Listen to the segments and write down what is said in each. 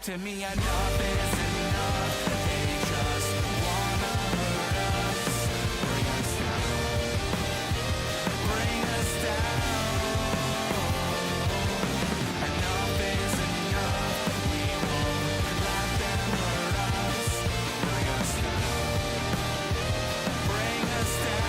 to me, enough is enough. They just wanna hurt us. Bring us down. Bring us down. Enough is enough. We won't let them hurt us. Bring us down. Bring us down.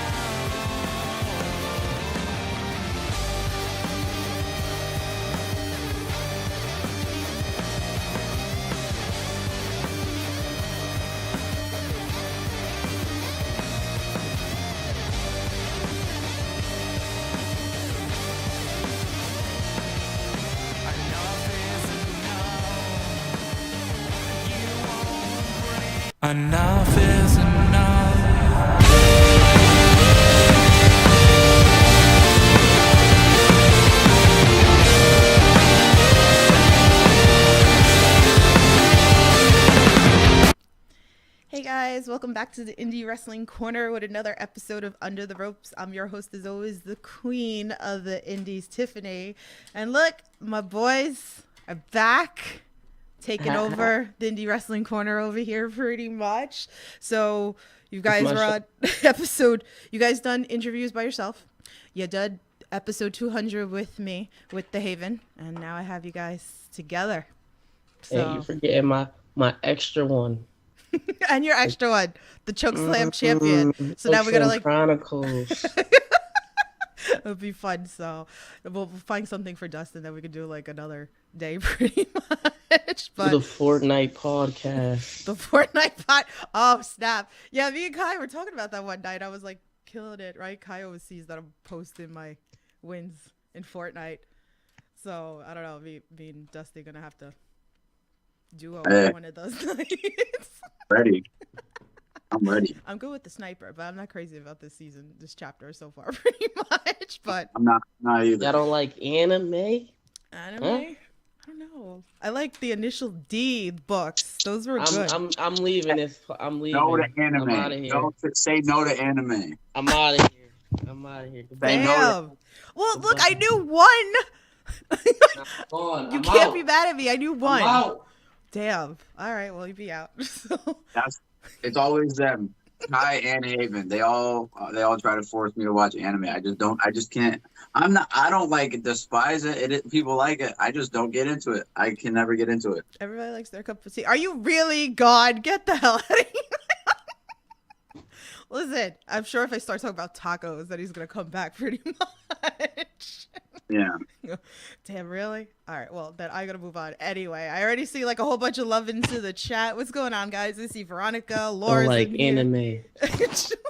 Enough is enough. Hey guys, welcome back to the Indie Wrestling Corner with another episode of Under the Ropes. I'm your host as always, the queen of the indies, Tiffany. And look, my boys are back, taking over the Indie Wrestling Corner over here pretty much. So you guys were on episode, you guys done interviews by yourself. You did episode 200 with me, with The Haven. And now I have you guys together. So. Hey, you forgetting my extra one. And your extra one, the Chokeslam champion. So now we're gonna like Chronicles. It'll be fun. So we'll find something for Dustin that we could do like another day, pretty much. But the Fortnite podcast. The Fortnite pod. Oh snap! Yeah, me and Kai were talking about that one night. I was like killing it, right? Kai always sees that I'm posting my wins in Fortnite. So I don't know. Me and Dustin gonna have to do one of those nights. Ready. I'm ready. I'm good with the sniper, but I'm not crazy about this season, this chapter so far, pretty much. But I'm not either. Y'all don't like anime? Anime? I don't know. I like the initial D books. Those were good. I'm leaving this. I'm leaving. No to anime. I'm out of here. Don't say no to anime. I'm out of here. Damn. No well, look, I knew one. You can't be mad at me. I knew one. I'm out. Damn. All right. Well, you be out. It's always them. Kai and Haven. They all try to force me to watch anime. I just can't. I don't like it, despise it. People like it. I just don't get into it. I can never get into it. Everybody likes their cup of tea. Are you really God? Get the hell out of here. Listen, I'm sure if I start talking about tacos that he's going to come back pretty much. Yeah. Damn, really? All right, well, then I gotta move on. Anyway, I already see like a whole bunch of love into the chat. What's going on, guys? I see Veronica, Laura's don't like in here. anime.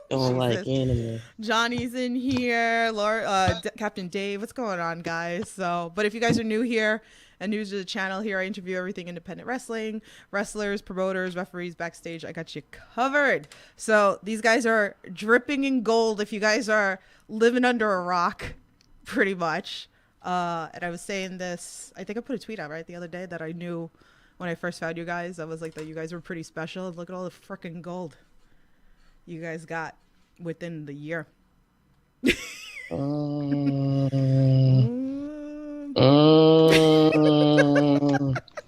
Don't like anime. Johnny's in here. Laura, Captain Dave. What's going on, guys? So, but if you guys are new here and new to the channel, here I interview everything independent wrestling, wrestlers, promoters, referees, backstage. I got you covered. So these guys are dripping in gold. If you guys are living under a rock, pretty much. And I was saying this, I think I put a tweet out right the other day that I knew when I first found you guys. I was like that you guys were pretty special. And look at all the freaking gold you guys got within the year.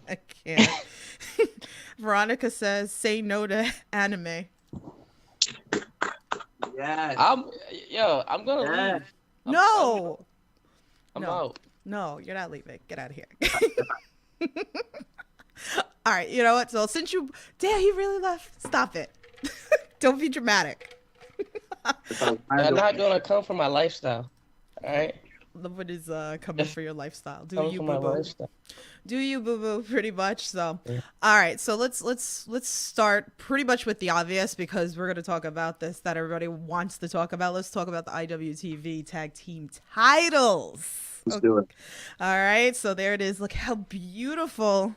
I can't. Veronica says, "Say no to anime." Yeah. I'm gonna leave. No. I'm out. No, you're not leaving. Get out of here. All right, you know what? So since he really left. Stop it. Don't be dramatic. They're not gonna come for my lifestyle. All right. Nobody's coming for your lifestyle. Do Come you, for my boo boo? lifestyle. Do you, boo boo? Pretty much. So, Yeah. all right. So let's start pretty much with the obvious because we're gonna talk about this that everybody wants to talk about. Let's talk about the IWTV Tag Team titles. Let's do it. All right. So there it is. Look how beautiful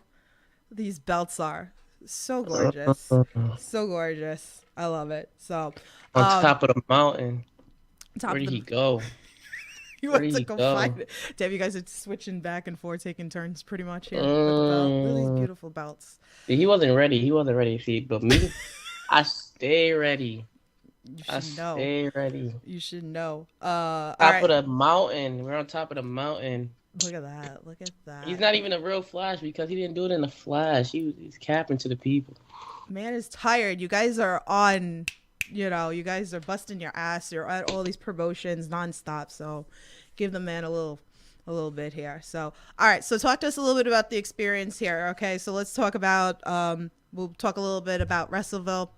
these belts are. So gorgeous. So gorgeous. I love it. So On top of the mountain. top Where of did the he go? You Where want did to he go go? find it. Damn, you guys are switching back and forth, taking turns pretty much here with the belt. Look at these beautiful belts. He wasn't ready. See, but me, I stay ready. You I should know. stay ready. You should know. Top All right. of the mountain. We're on top of the mountain. Look at that. Look at that. He's not even a real Flash because he didn't do it in the Flash. He's capping to the people. Man is tired. You guys are on, you guys are busting your ass. You're at all these promotions nonstop. So give the man a little bit here. So, all right. So talk to us a little bit about the experience here. Okay. So let's talk about, we'll talk a little bit about Wrestleville.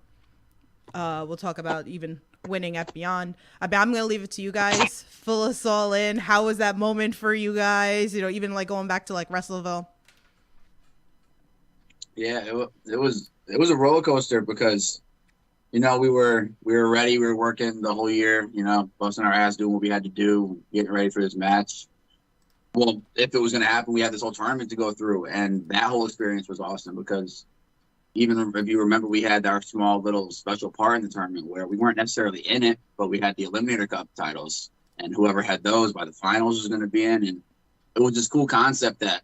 We'll talk about even winning at Beyond. I'm going to leave it to you guys. Fill us all in. How was that moment for you guys? Even like going back to like Wrestleville. Yeah, it was a roller coaster because, we were ready. We were working the whole year, busting our ass, doing what we had to do, getting ready for this match. Well, if it was going to happen, we had this whole tournament to go through, and that whole experience was awesome because even if you remember, we had our small little special part in the tournament where we weren't necessarily in it, but we had the Eliminator Cup titles, and whoever had those by the finals was going to be in, and it was this cool concept that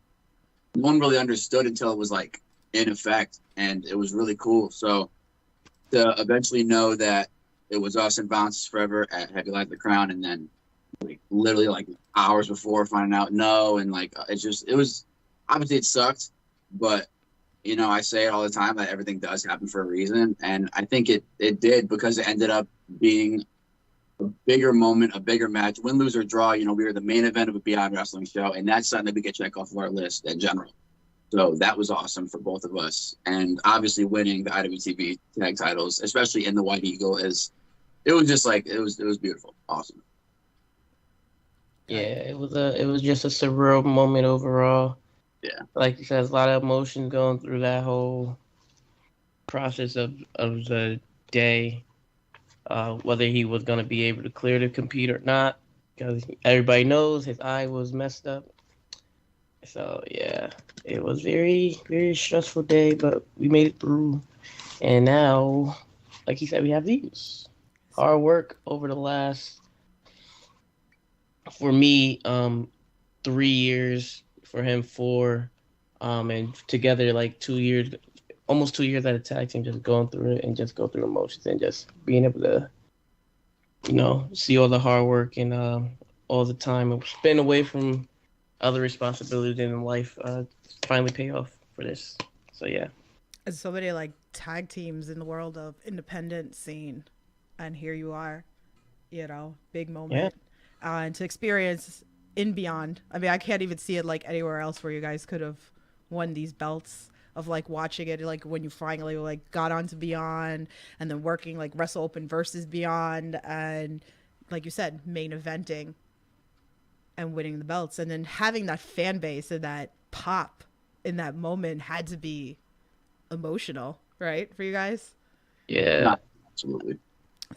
no one really understood until it was like in effect, and it was really cool. So to eventually know that it was us and Bounces Forever at Heavy Light the Crown, and then literally like hours before finding out no, and like it was obviously it sucked, but I say it all the time that everything does happen for a reason, and I think it did because it ended up being a bigger moment, a bigger match, win, lose, or draw. We were the main event of a Beyond Wrestling show, and that's something that we could check off of our list in general. So that was awesome for both of us, and obviously winning the IWTV tag titles, especially in the White Eagle, it was just like it was beautiful, awesome. Yeah, it was just a surreal moment overall. Yeah, like you said, there's a lot of emotion going through that whole process of the day. Whether he was going to be able to clear to compete or not, because everybody knows his eye was messed up. So yeah, it was very, very stressful day, but we made it through. And now, like you said, we have these hard work over the last, for me, 3 years. For him, 4, and together like 2 years, almost 2 years at a tag team, just going through it and just go through emotions and just being able to, see all the hard work and all the time and spend away from other responsibilities in life, finally pay off for this. So yeah. There's so many like tag teams in the world of independent scene, and here you are, big moment, and to experience in Beyond. I mean, I can't even see it like anywhere else where you guys could have won these belts, of like watching it, like when you finally like got onto Beyond and then working like Wrestle Open versus Beyond, and like you said, main eventing and winning the belts, and then having that fan base and that pop in that moment had to be emotional, right, for you guys? Yeah, absolutely.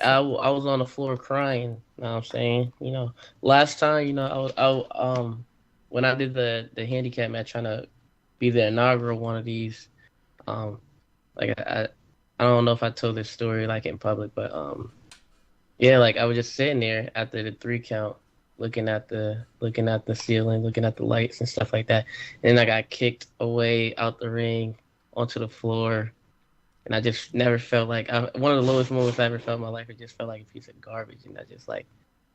I was on the floor crying. You know what I'm saying? Last time, I when I did the handicap match, trying to be the inaugural one of these, like I don't know if I told this story like in public, but yeah, like I was just sitting there after the 3 count, looking at the ceiling, looking at the lights and stuff like that, and then I got kicked away out the ring onto the floor. And I just never felt like one of the lowest moments I ever felt in my life. It just felt like a piece of garbage, and I just like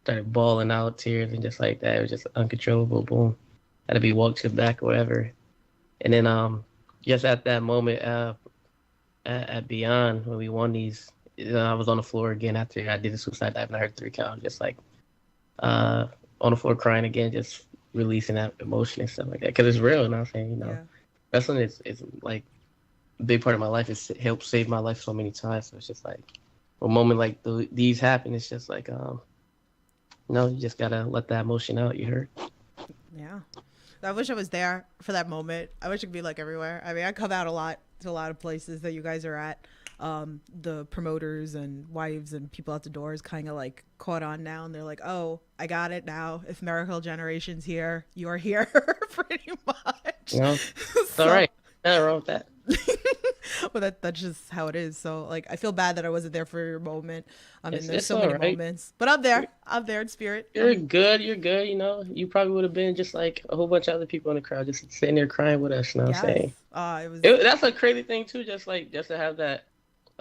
started bawling out tears and just like that. It was just uncontrollable. Boom, had to be walked to the back or whatever. And then just at that moment at Beyond when we won these, I was on the floor again after I did the suicide dive and I heard 3 count, just like on the floor crying again, just releasing that emotion and stuff like that because it's real. And I'm saying, wrestling is like big part of my life. It's helped save my life so many times. So it's just like a moment like these happen. It's just like you just gotta let that emotion out. You heard? Yeah, I wish I was there for that moment. I wish it could be like everywhere. I mean, I come out a lot to a lot of places that you guys are at. The promoters and wives and people at the doors kind of like caught on now, and they're like, "Oh, I got it now. If Miracle Generation's here, you're here," pretty much. It's all right. Nothing wrong with that. Well, that's just how it is. So like, I feel bad that I wasn't there for your moment. I mean, there's It's so many all right. moments, but I'm there in spirit. You're good. You probably would have been just like a whole bunch of other people in the crowd, just sitting there crying with us. You know what I'm saying? It was That's a crazy thing too. Just to have that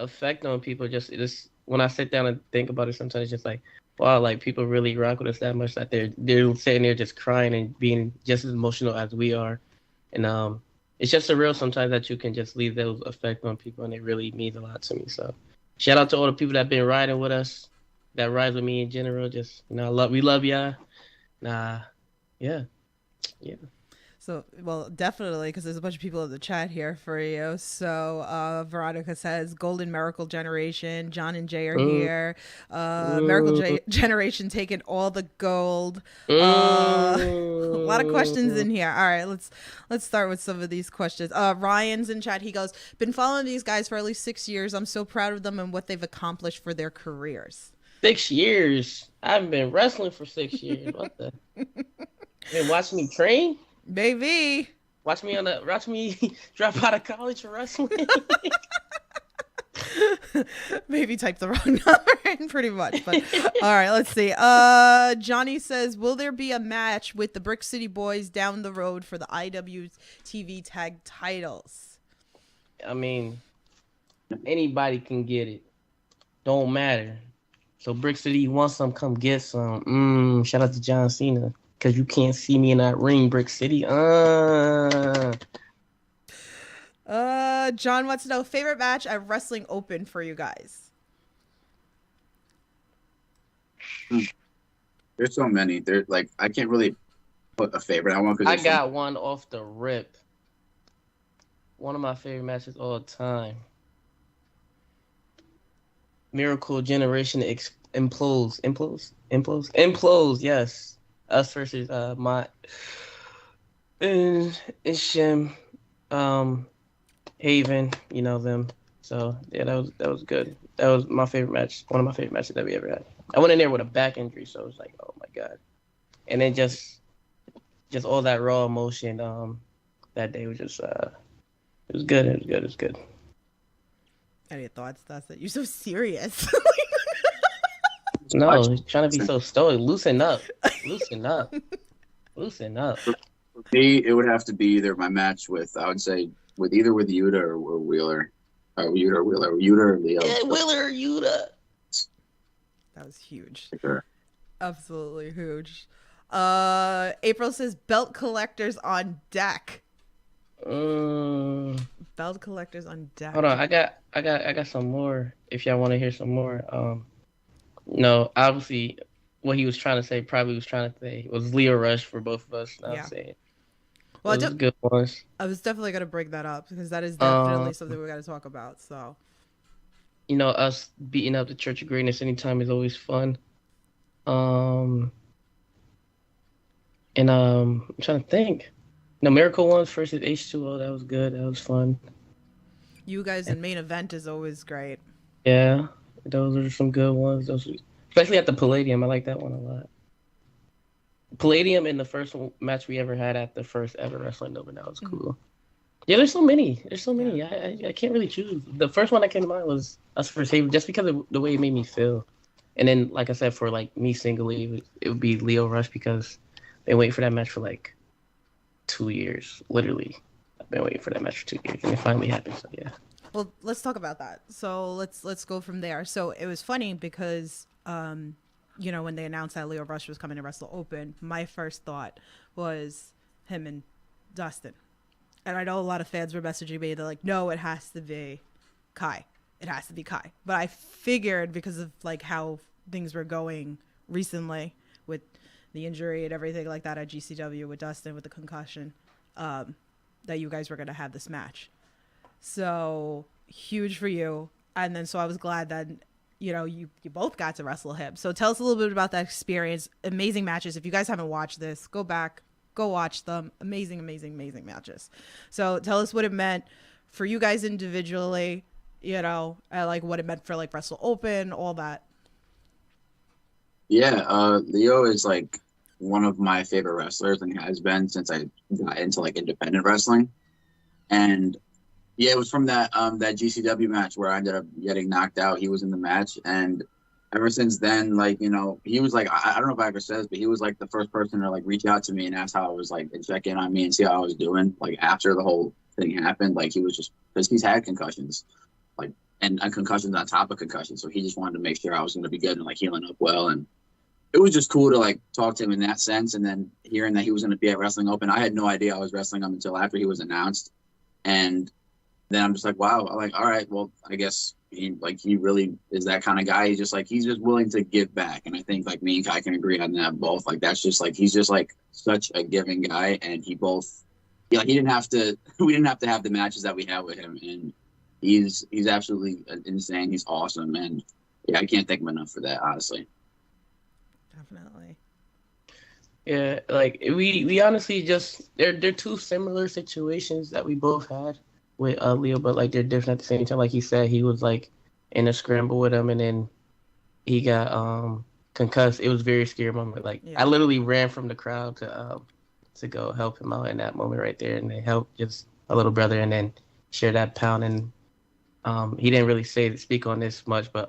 effect on people. Just when I sit down and think about it, sometimes it's just like, wow, like people really rock with us that much that they're sitting there just crying and being just as emotional as we are, and it's just surreal sometimes that you can just leave those effect on people, and it really means a lot to me. So, shout out to all the people that been riding with us, that rides with me in general. Just we love y'all. Nah, yeah, yeah. So, well, definitely, because there's a bunch of people in the chat here for you. So, Veronica says, Golden Miracle Generation. John and Jay are Mm, here. mm, Generation taking all the gold. A lot of questions mm. in here. All right, let's start with some of these questions. Ryan's in chat. He goes, been following these guys for at least 6 years. I'm so proud of them and what they've accomplished for their careers. 6 years. I haven't been wrestling for 6 years. What the? Been watching me train? Baby. Watch me drop out of college for wrestling. Maybe type the wrong number in pretty much. But all right, let's see. Johnny says, will there be a match with the Brick City Boys down the road for the IWTV tag titles? I mean, anybody can get it. Don't matter. So Brick City, you want some? Come get some. Shout out to John Cena. Because you can't see me in that ring, Brick City. John wants to know, favorite match at Wrestling Open for you guys? There's so many. There's like I can't really put a favorite. I got one off the rip. One of my favorite matches all the time. Miracle Generation implodes. Yes. Us versus Ishim, Haven, them. So yeah, that was good. That was my favorite match. One of my favorite matches that we ever had. I went in there with a back injury, so it was like, oh my god. And then just all that raw emotion. That day was just it was good. It was good. Any thoughts, Dustin? You're so serious. No, trying to be so stoic. Loosen up. For me, it would have to be either my match with Yuta or Wheeler. Yuta or Leo. Yeah, Wheeler or Yuta. That was huge. Sure. Absolutely huge. April says belt collectors on deck. Belt collectors on deck. Hold on, I got some more. If y'all want to hear some more, no, obviously, what he was trying to say was Leo Rush for both of us. Yeah. I'm saying. Well, those good ones. I was definitely gonna bring that up because that is definitely something we got to talk about. So. Us beating up the Church of Greatness anytime is always fun. I'm trying to think. Miracle Ones versus H2O, that was good. That was fun. You guys in main event is always great. Yeah, those are some good ones. Especially at the Palladium, I like that one a lot. Palladium in the first match we ever had at the first ever Wrestling Nova, that was cool. Yeah, there's so many. Yeah. I can't really choose. The first one that came to mind was us versus Haven, just because of the way it made me feel. And then, like I said, for like me singly, it would be Leo Rush because been waiting for that match for like 2 years. Literally, I've been waiting for that match for 2 years, and it finally happened. So yeah. Well, let's talk about that. So let's go from there. So it was funny because when they announced that Leo Rush was coming to Wrestle Open, my first thought was him and Dustin. And I know a lot of fans were messaging me. They're like, no, it has to be Kai. It has to be Kai. But I figured because of like how things were going recently with the injury and everything like that at GCW with Dustin with the concussion, that you guys were going to have this match. So huge for you. And then so I was glad that, you both got to wrestle him. So tell us a little bit about that experience. Amazing matches. If you guys haven't watched this, go back, go watch them. Amazing, amazing, amazing matches. So tell us what it meant for you guys individually, like what it meant for like Wrestle Open, all that. Yeah, Leo is like one of my favorite wrestlers and has been since I got into like independent wrestling. And yeah, it was from that GCW match where I ended up getting knocked out. He was in the match, and ever since then, like, he was like, I don't know if I ever says, but he was like the first person to like reach out to me and ask how I was, like, and check in on me and see how I was doing. Like after the whole thing happened, like he was just, because he's had concussions, like and a concussions on top of concussion. So he just wanted to make sure I was going to be good and like healing up well. And it was just cool to like talk to him in that sense. And then hearing that he was going to be at Wrestling Open, I had no idea I was wrestling him until after he was announced. And then I'm just like, wow, I'm like, all right, well, I guess he really is that kind of guy. He's just willing to give back. And I think like me and Kai can agree on that both. Like, that's just like, he's just like such a giving guy. And he didn't have to, we didn't have to have the matches that we had with him. And he's absolutely insane. He's awesome. And yeah, I can't thank him enough for that, honestly. Definitely. Yeah, like we honestly just they're two similar situations that we both had with Leo, but like they're different at the same time. Like he said, he was like in a scramble with him, and then he got concussed. It was a very scary moment. Like I literally ran from the crowd to go help him out in that moment right there, and then help just a little brother, and then share that pound. And he didn't really speak on this much, but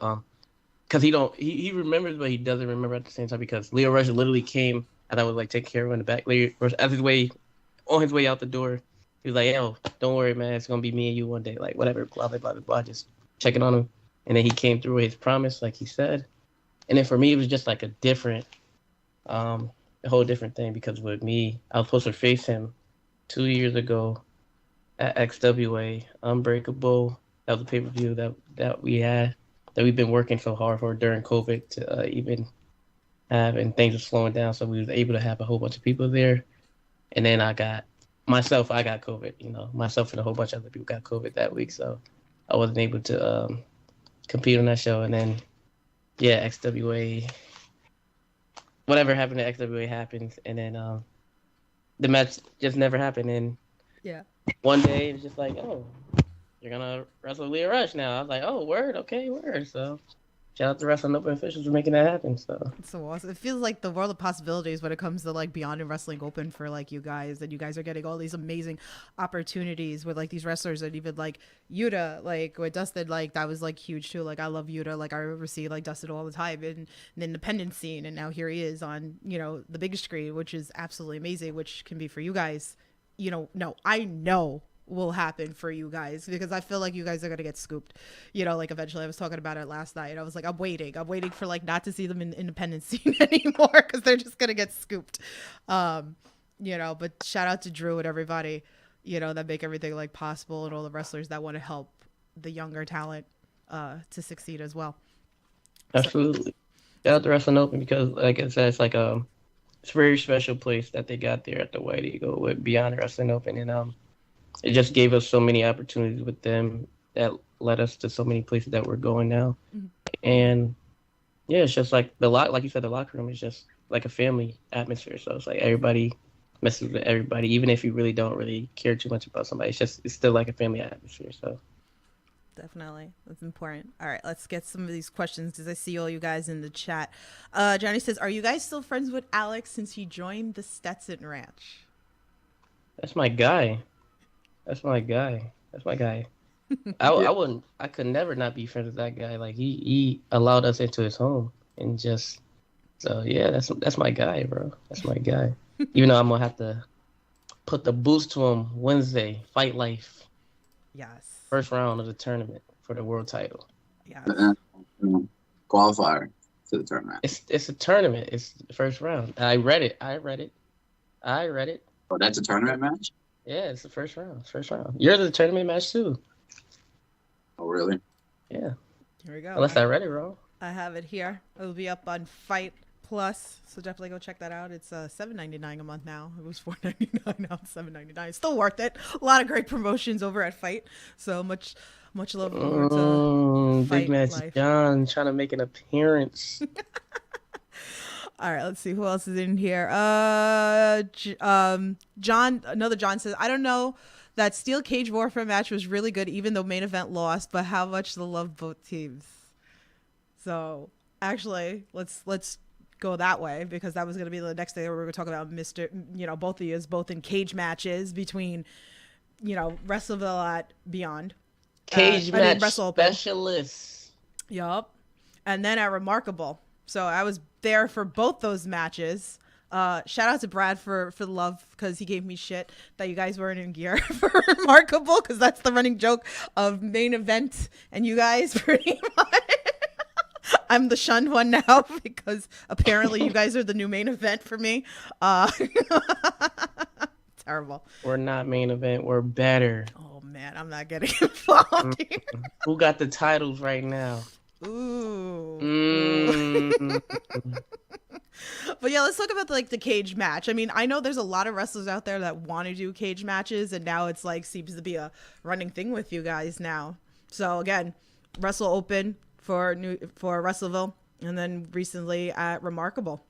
because he remembers, but he doesn't remember at the same time, because Leo Rush literally came and I was like taking care of him in the back. Leo Rush, on his way out the door, he was like, "Yo, don't worry, man. It's gonna be me and you one day. Like whatever, blah blah blah blah." Just checking on him, and then he came through with his promise, like he said. And then for me, it was just like a whole different thing, because with me, I was supposed to face him 2 years ago at XWA Unbreakable. That was a pay-per-view that we've been working so hard for during COVID to even have, and things were slowing down, so we was able to have a whole bunch of people there. And then I got COVID, myself and a whole bunch of other people got COVID that week, so I wasn't able to compete on that show. And then XWA, whatever happened to XWA happened, and then the match just never happened. And one day it was just like, oh, you're gonna wrestle Leo Rush now. I was like, oh, word, okay, word. So shout out to Wrestling Open officials for making that happen. So it's so awesome. It feels like the world of possibilities when it comes to like Beyond and Wrestling Open for like you guys, that you guys are getting all these amazing opportunities with like these wrestlers, and even like Yuta, like with Dustin, like that was like huge too. Like I love Yuta. Like I remember seeing like Dustin all the time in the independent scene, and now here he is on the big screen, which is absolutely amazing, which can be for you guys. I know will happen for you guys, because I feel like you guys are gonna get scooped, like eventually. I was talking about it last night. I was like, I'm waiting for like not to see them in the independent scene anymore, because they're just gonna get scooped. But shout out to Drew and everybody that make everything like possible, and all the wrestlers that want to help the younger talent to succeed as well. Absolutely. Shout out to Wrestling Open, because like I said, it's like it's a very special place that they got there at the White Eagle with Beyond Wrestling Open. And it just gave us so many opportunities with them that led us to so many places that we're going now. Mm-hmm. And it's just like like you said, the locker room is just like a family atmosphere. So it's like everybody messes with everybody, even if you really don't really care too much about somebody. It's still like a family atmosphere. So definitely, that's important. All right, let's get some of these questions, because I see all you guys in the chat. Johnny says, are you guys still friends with Alex since he joined the Stetson Ranch? That's my guy. I could never not be friends with that guy. Like he allowed us into his home, and just that's my guy, bro. That's my guy. Even though I'm gonna have to put the boost to him Wednesday, Fight Life. Yes. First round of the tournament for the world title. Yes. Qualifier to the tournament. It's a tournament. It's the first round. I read it. Oh, that's a tournament match? Yeah, it's the first round. You're the tournament match too. Oh, really? Yeah. Here we go. Unless I read it wrong. I have it here. It'll be up on Fight Plus, so definitely go check that out. It's $7.99 a month now. It was $4.99, now it's $7.99. It's still worth it. A lot of great promotions over at Fight. So much love forward to Fight Big Match Life. John trying to make an appearance. All right, let's see who else is in here. John, another John says, I don't know, that Steel Cage Warfare match was really good, even though main event lost, but how much they love both teams. So actually, let's go that way, because that was going to be the next thing we were going to talk about. Both of you, both in cage matches between, Wrestleville at Beyond. Cage match specialists. Yup. And then at Remarkable. So I was there for both those matches. Shout out to Brad for the love, because he gave me shit that you guys weren't in gear for Remarkable, because that's the running joke of main event and you guys pretty much. I'm the shunned one now because apparently you guys are the new main event for me. Terrible. We're not main event. We're better. Oh man, I'm not getting involved here. Who got the titles right now? Ooh. Mm. But yeah, let's talk about the cage match. I mean, I know there's a lot of wrestlers out there that want to do cage matches, and now it's seems to be a running thing with you guys now. So again, Wrestle Open for Wrestleville, and then recently at Remarkable.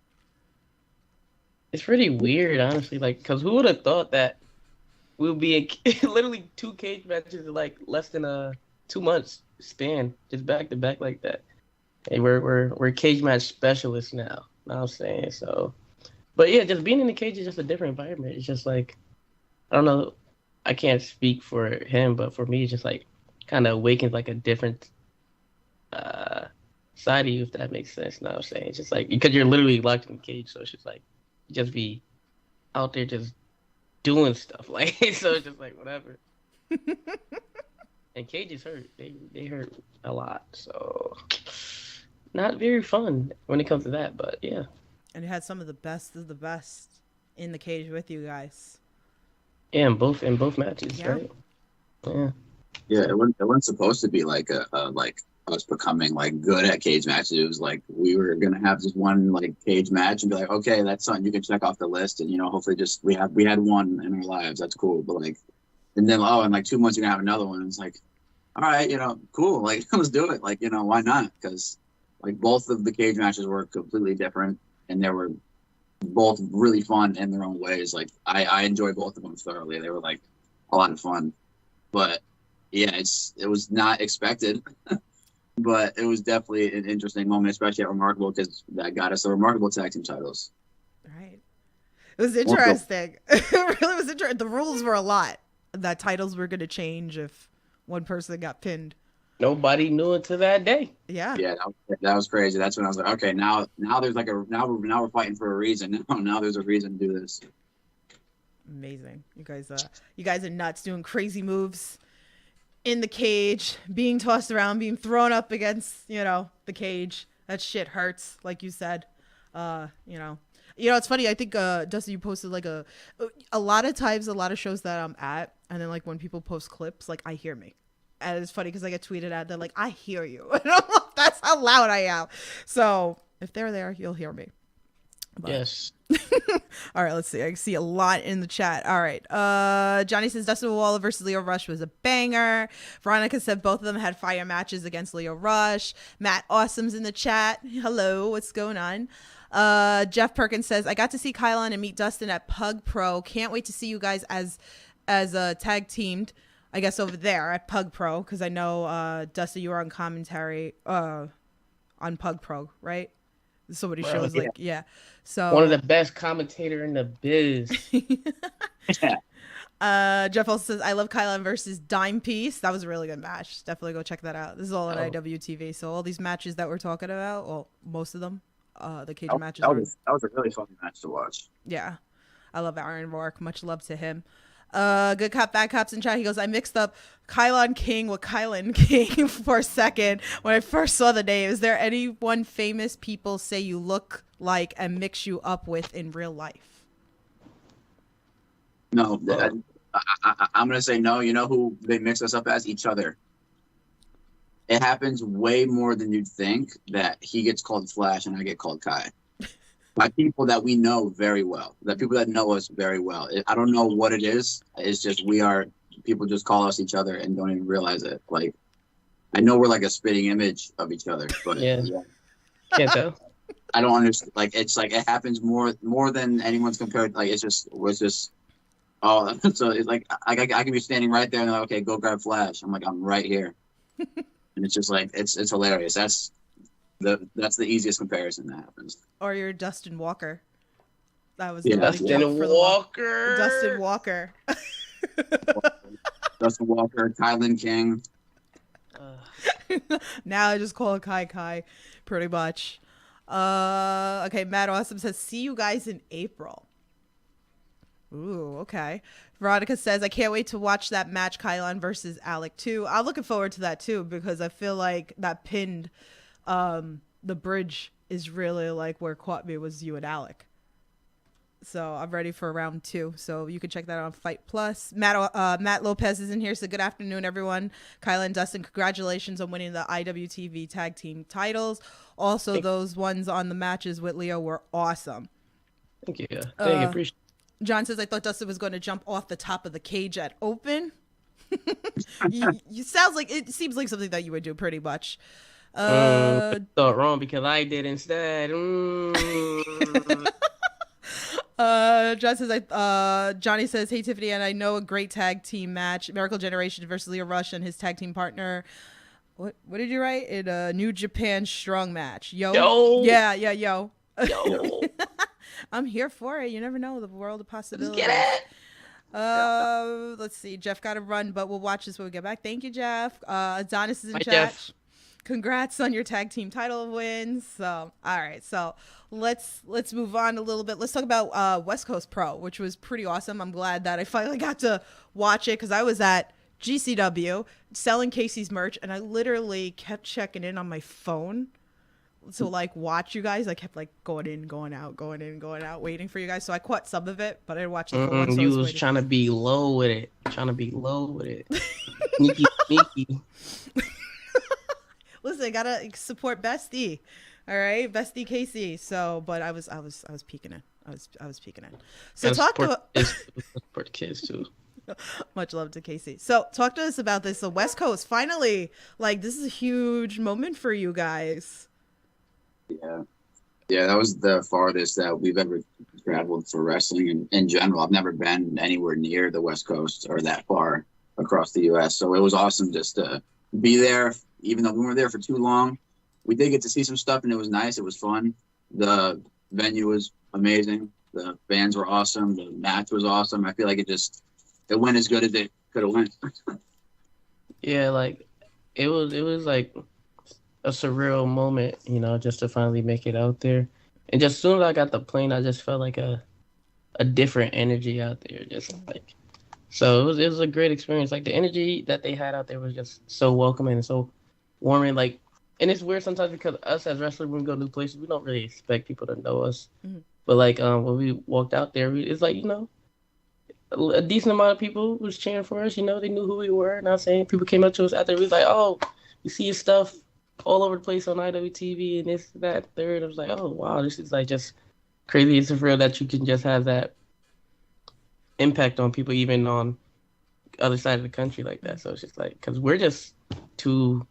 It's pretty weird, honestly. Because who would have thought that we'll be in literally 2 cage matches in less than a 2 months span, just back to back like that. Hey, we're cage match specialists now. Know what I'm saying? So, but yeah, just being in the cage is just a different environment. It's just I don't know. I can't speak for him, but for me, it's just kind of awakens a different side of you, if that makes sense. Know what I'm saying? It's just because you're literally locked in the cage, so it's just just be out there just doing stuff. So it's just whatever. And cages hurt. They hurt a lot. So not very fun when it comes to that, but yeah. And you had some of the best of the best in the cage with you guys. Yeah, in both matches, Yeah. right? Yeah. Yeah, it wasn't supposed to be us becoming good at cage matches. It was we were gonna have just one cage match and be okay, that's something you can check off the list, and hopefully just we had one in our lives. That's cool. But and then in 2 months you're gonna have another one. And it's all right, cool. Let's do it. Why not? Because both of the cage matches were completely different, and they were both really fun in their own ways. I enjoyed both of them thoroughly. They were a lot of fun. But yeah, it was not expected. But it was definitely an interesting moment, especially at Remarkable, because that got us the Remarkable tag team titles. Right. It was interesting. It really was interesting. The rules were a lot. That titles were going to change if one person got pinned. Nobody knew it to that day. Yeah. Yeah, that was crazy. That's when I was okay, now there's now we're fighting for a reason. Now there's a reason to do this. Amazing. You guys are nuts, doing crazy moves in the cage, being tossed around, being thrown up against, the cage. That shit hurts, like you said. It's funny. I think Dustin, you posted a lot of times, a lot of shows that I'm at, and then when people post clips, I hear me. And it's funny because I get tweeted at. They're I hear you. And I'm that's how loud I am. So if they're there, you'll hear me. But. Yes. All right, let's see. I see a lot in the chat. All right. Johnny says Dustin Waller versus Leo Rush was a banger. Veronica said both of them had fire matches against Leo Rush. Matt Awesome's in the chat. Hello, what's going on? Jeff Perkins says I got to see Kylon and meet Dustin at Pug Pro. Can't wait to see you guys as tag teamed. I guess over there at Pug Pro, because I know Dustin, you were on commentary on Pug Pro, right? Somebody shows yeah. So one of the best commentator in the biz. Jeff also says I love Kylon versus Dime Piece. That was a really good match. Definitely go check that out. This is all on IWTV. So all these matches that we're talking about, well, most of them, the cage matches. That was a really fun match to watch. Yeah, I love Aaron Rourke. Much love to him. Good Cop, Bad Cops in chat. He goes, I mixed up Kylon King with Kylon King for a second when I first saw the name. Is there anyone famous people say you look like and mix you up with in real life? No, I'm going to say no. You know who they mix us up as? Each other. It happens way more than you'd think that he gets called Flash and I get called Kai. By people that we know very well, that people that know us very well. I don't know what it is. It's just people just call us each other and don't even realize it. I know we're a spitting image of each other, but yeah. Can't tell. I don't understand. It happens more than anyone's compared. It's just oh, so it's I can be standing right there and okay, go grab Flash. I'm I'm right here, and it's just it's hilarious. That's the easiest comparison that happens. Or you're Dustin Walker. That was Dustin Walker. Dustin Walker. Dustin Walker, Kylon King. Now I just call it Kai, pretty much. All Okay, Matt Awesome says, see you guys in April. Ooh, okay. Veronica says, I can't wait to watch that match, Kylon versus Alec too. I'm looking forward to that too, because I feel like that pinned the bridge is really like where caught me was you and Alec. So I'm ready for round 2. So you can check that out on Fight Plus. Matt Lopez is in here. So good afternoon, everyone. Kyla and Dustin, congratulations on winning the IWTV Tag Team titles. Also, those ones on the matches with Leo were awesome. Thank you. Thank you. Appreciate it. John says, I thought Dustin was going to jump off the top of the cage at open. It seems like something that you would do pretty much. I thought wrong because I did instead. John says, Johnny says, hey Tiffany, and I know a great tag team match, Miracle Generation versus Leo Rush and his tag team partner. What did you write? In a New Japan Strong match. Yo. Yeah, yo. I'm here for it. You never know, the world of possibilities. Let's get it. Let's see. Jeff got to run, but we'll watch this when we get back. Thank you, Jeff. Adonis is in Bye, chat. Jeff. Congrats on your tag team title wins. So, all right. So let's move on a little bit. Let's talk about West Coast Pro, which was pretty awesome. I'm glad that I finally got to watch it because I was at GCW selling Casey's merch, and I literally kept checking in on my phone to like watch you guys. I kept like going in, going out, going in, going out, waiting for you guys. So I caught some of it, but I didn't watch the full one. So you was trying to be low with it. Sneaky. Listen, I gotta support Bestie. All right, Bestie Casey. So, but I was peeking in. I was peeking in. So support kids too. Much love to Casey. So talk to us about this. The West Coast finally, like, this is a huge moment for you guys. Yeah, that was the farthest that we've ever traveled for wrestling in general. I've never been anywhere near the West Coast or that far across the U.S. So it was awesome just to be there. Even though we weren't there for too long, we did get to see some stuff, and it was nice. It was fun. The venue was amazing. The fans were awesome. The match was awesome. I feel like it went as good as it could have went. Yeah, like it was like a surreal moment, just to finally make it out there. And just as soon as I got the plane, I just felt like a different energy out there. So it was a great experience. Like the energy that they had out there was just so welcoming and so warming. Like, and it's weird sometimes because us as wrestlers, when we go new places, we don't really expect people to know us. Mm-hmm. But like when we walked out there, it's like, a decent amount of people was cheering for us. They knew who we were. And I'm saying people came up to us after. We was like, oh, you see your stuff all over the place on IWTV and this, that, third. I was like, oh, wow, this is like just crazy. It's real that you can just have that impact on people, even on the other side of the country like that. So it's just like, because we're just two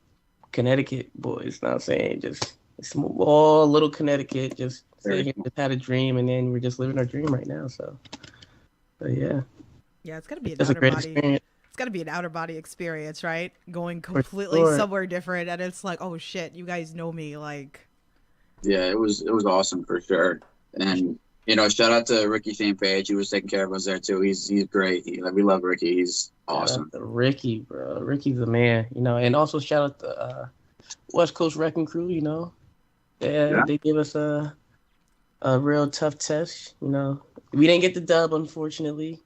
Connecticut boys, know what I'm saying? Just small little Connecticut, just sitting here, just had a dream, and then we're just living our dream right now. So yeah. Yeah, it's gotta be a great experience. It's gotta be an outer body experience, right? Going completely somewhere different, and it's like, oh shit, you guys know me, like. Yeah, it was awesome for sure, and shout out to Ricky St. Page. He was taking care of us there too. He's great. We love Ricky. He's awesome. Ricky, bro. Ricky's the man. And also shout out to West Coast Wrecking Crew. They give us a real tough test. We didn't get the dub, unfortunately,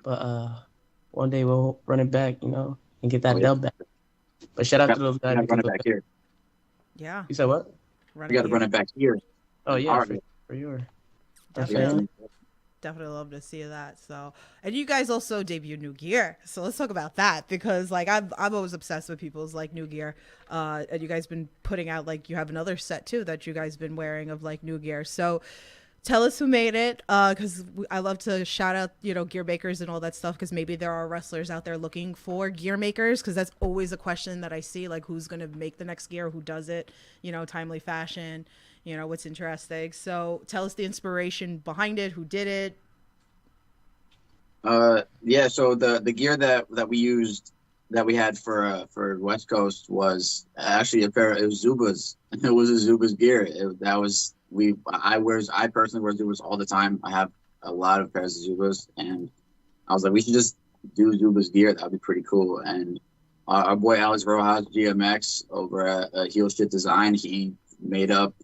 but one day we'll run it back. And get that dub back. But shout out to those guys. Run it back here. Yeah. You said what? We got to run it back here. Oh yeah, for sure. Definitely love to see that. So, and you guys also debuted new gear, so let's talk about that, because like I'm always obsessed with people's like new gear, and you guys been putting out, like, you have another set too that you guys been wearing of like new gear. So tell us who made it, because I love to shout out gear makers and all that stuff, because maybe there are wrestlers out there looking for gear makers, because that's always a question that I see, like who's gonna make the next gear, who does it, timely fashion. What's interesting. So tell us the inspiration behind it, who did it. Yeah, so the gear that we used, that we had for West Coast, was actually it was Zuba's. It was a Zuba's gear. I personally wear Zubas all the time. I have a lot of pairs of Zubas, and I was like, we should just do Zuba's gear. That'd be pretty cool. And our boy Alex Rojas, GMX, over at Heel Shit Design, he made up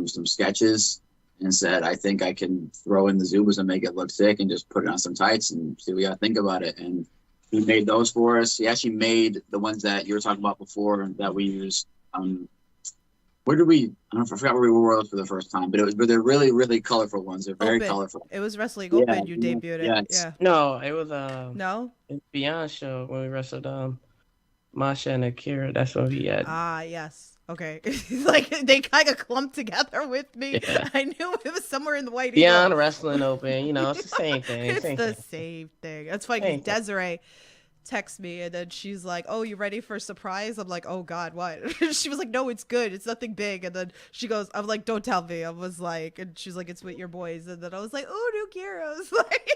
some sketches and said, I think I can throw in the Zubas and make it look sick and just put it on some tights and see what you gotta think about it. And he made those for us. He actually made the ones that you were talking about before that we used. Where did we? I don't know, I forgot where we were for the first time, but they're really, really colorful ones. They're very Open. colorful. It was Wrestling Yeah, Open. You yeah, debuted yeah, it. Yeah. No, it was No. Beyond show when we wrestled Masha and Akira. That's what we had. Ah, yes. Okay. Like they kind of clumped together with me. Yeah. I knew it was somewhere in the White Beyond Eagle. Wrestling Open, you know, it's the same thing. It's same the thing. same thing. It's funny Same because thing. Desiree texts me and then she's like, "Oh, you ready for a surprise?" I'm like, "Oh God, what?" She was like, "No, it's good. It's nothing big." And then she goes, "I'm like, don't tell me." I was like, and she's like, "It's with your boys." And then I was like, "Oh, new gear." I was like,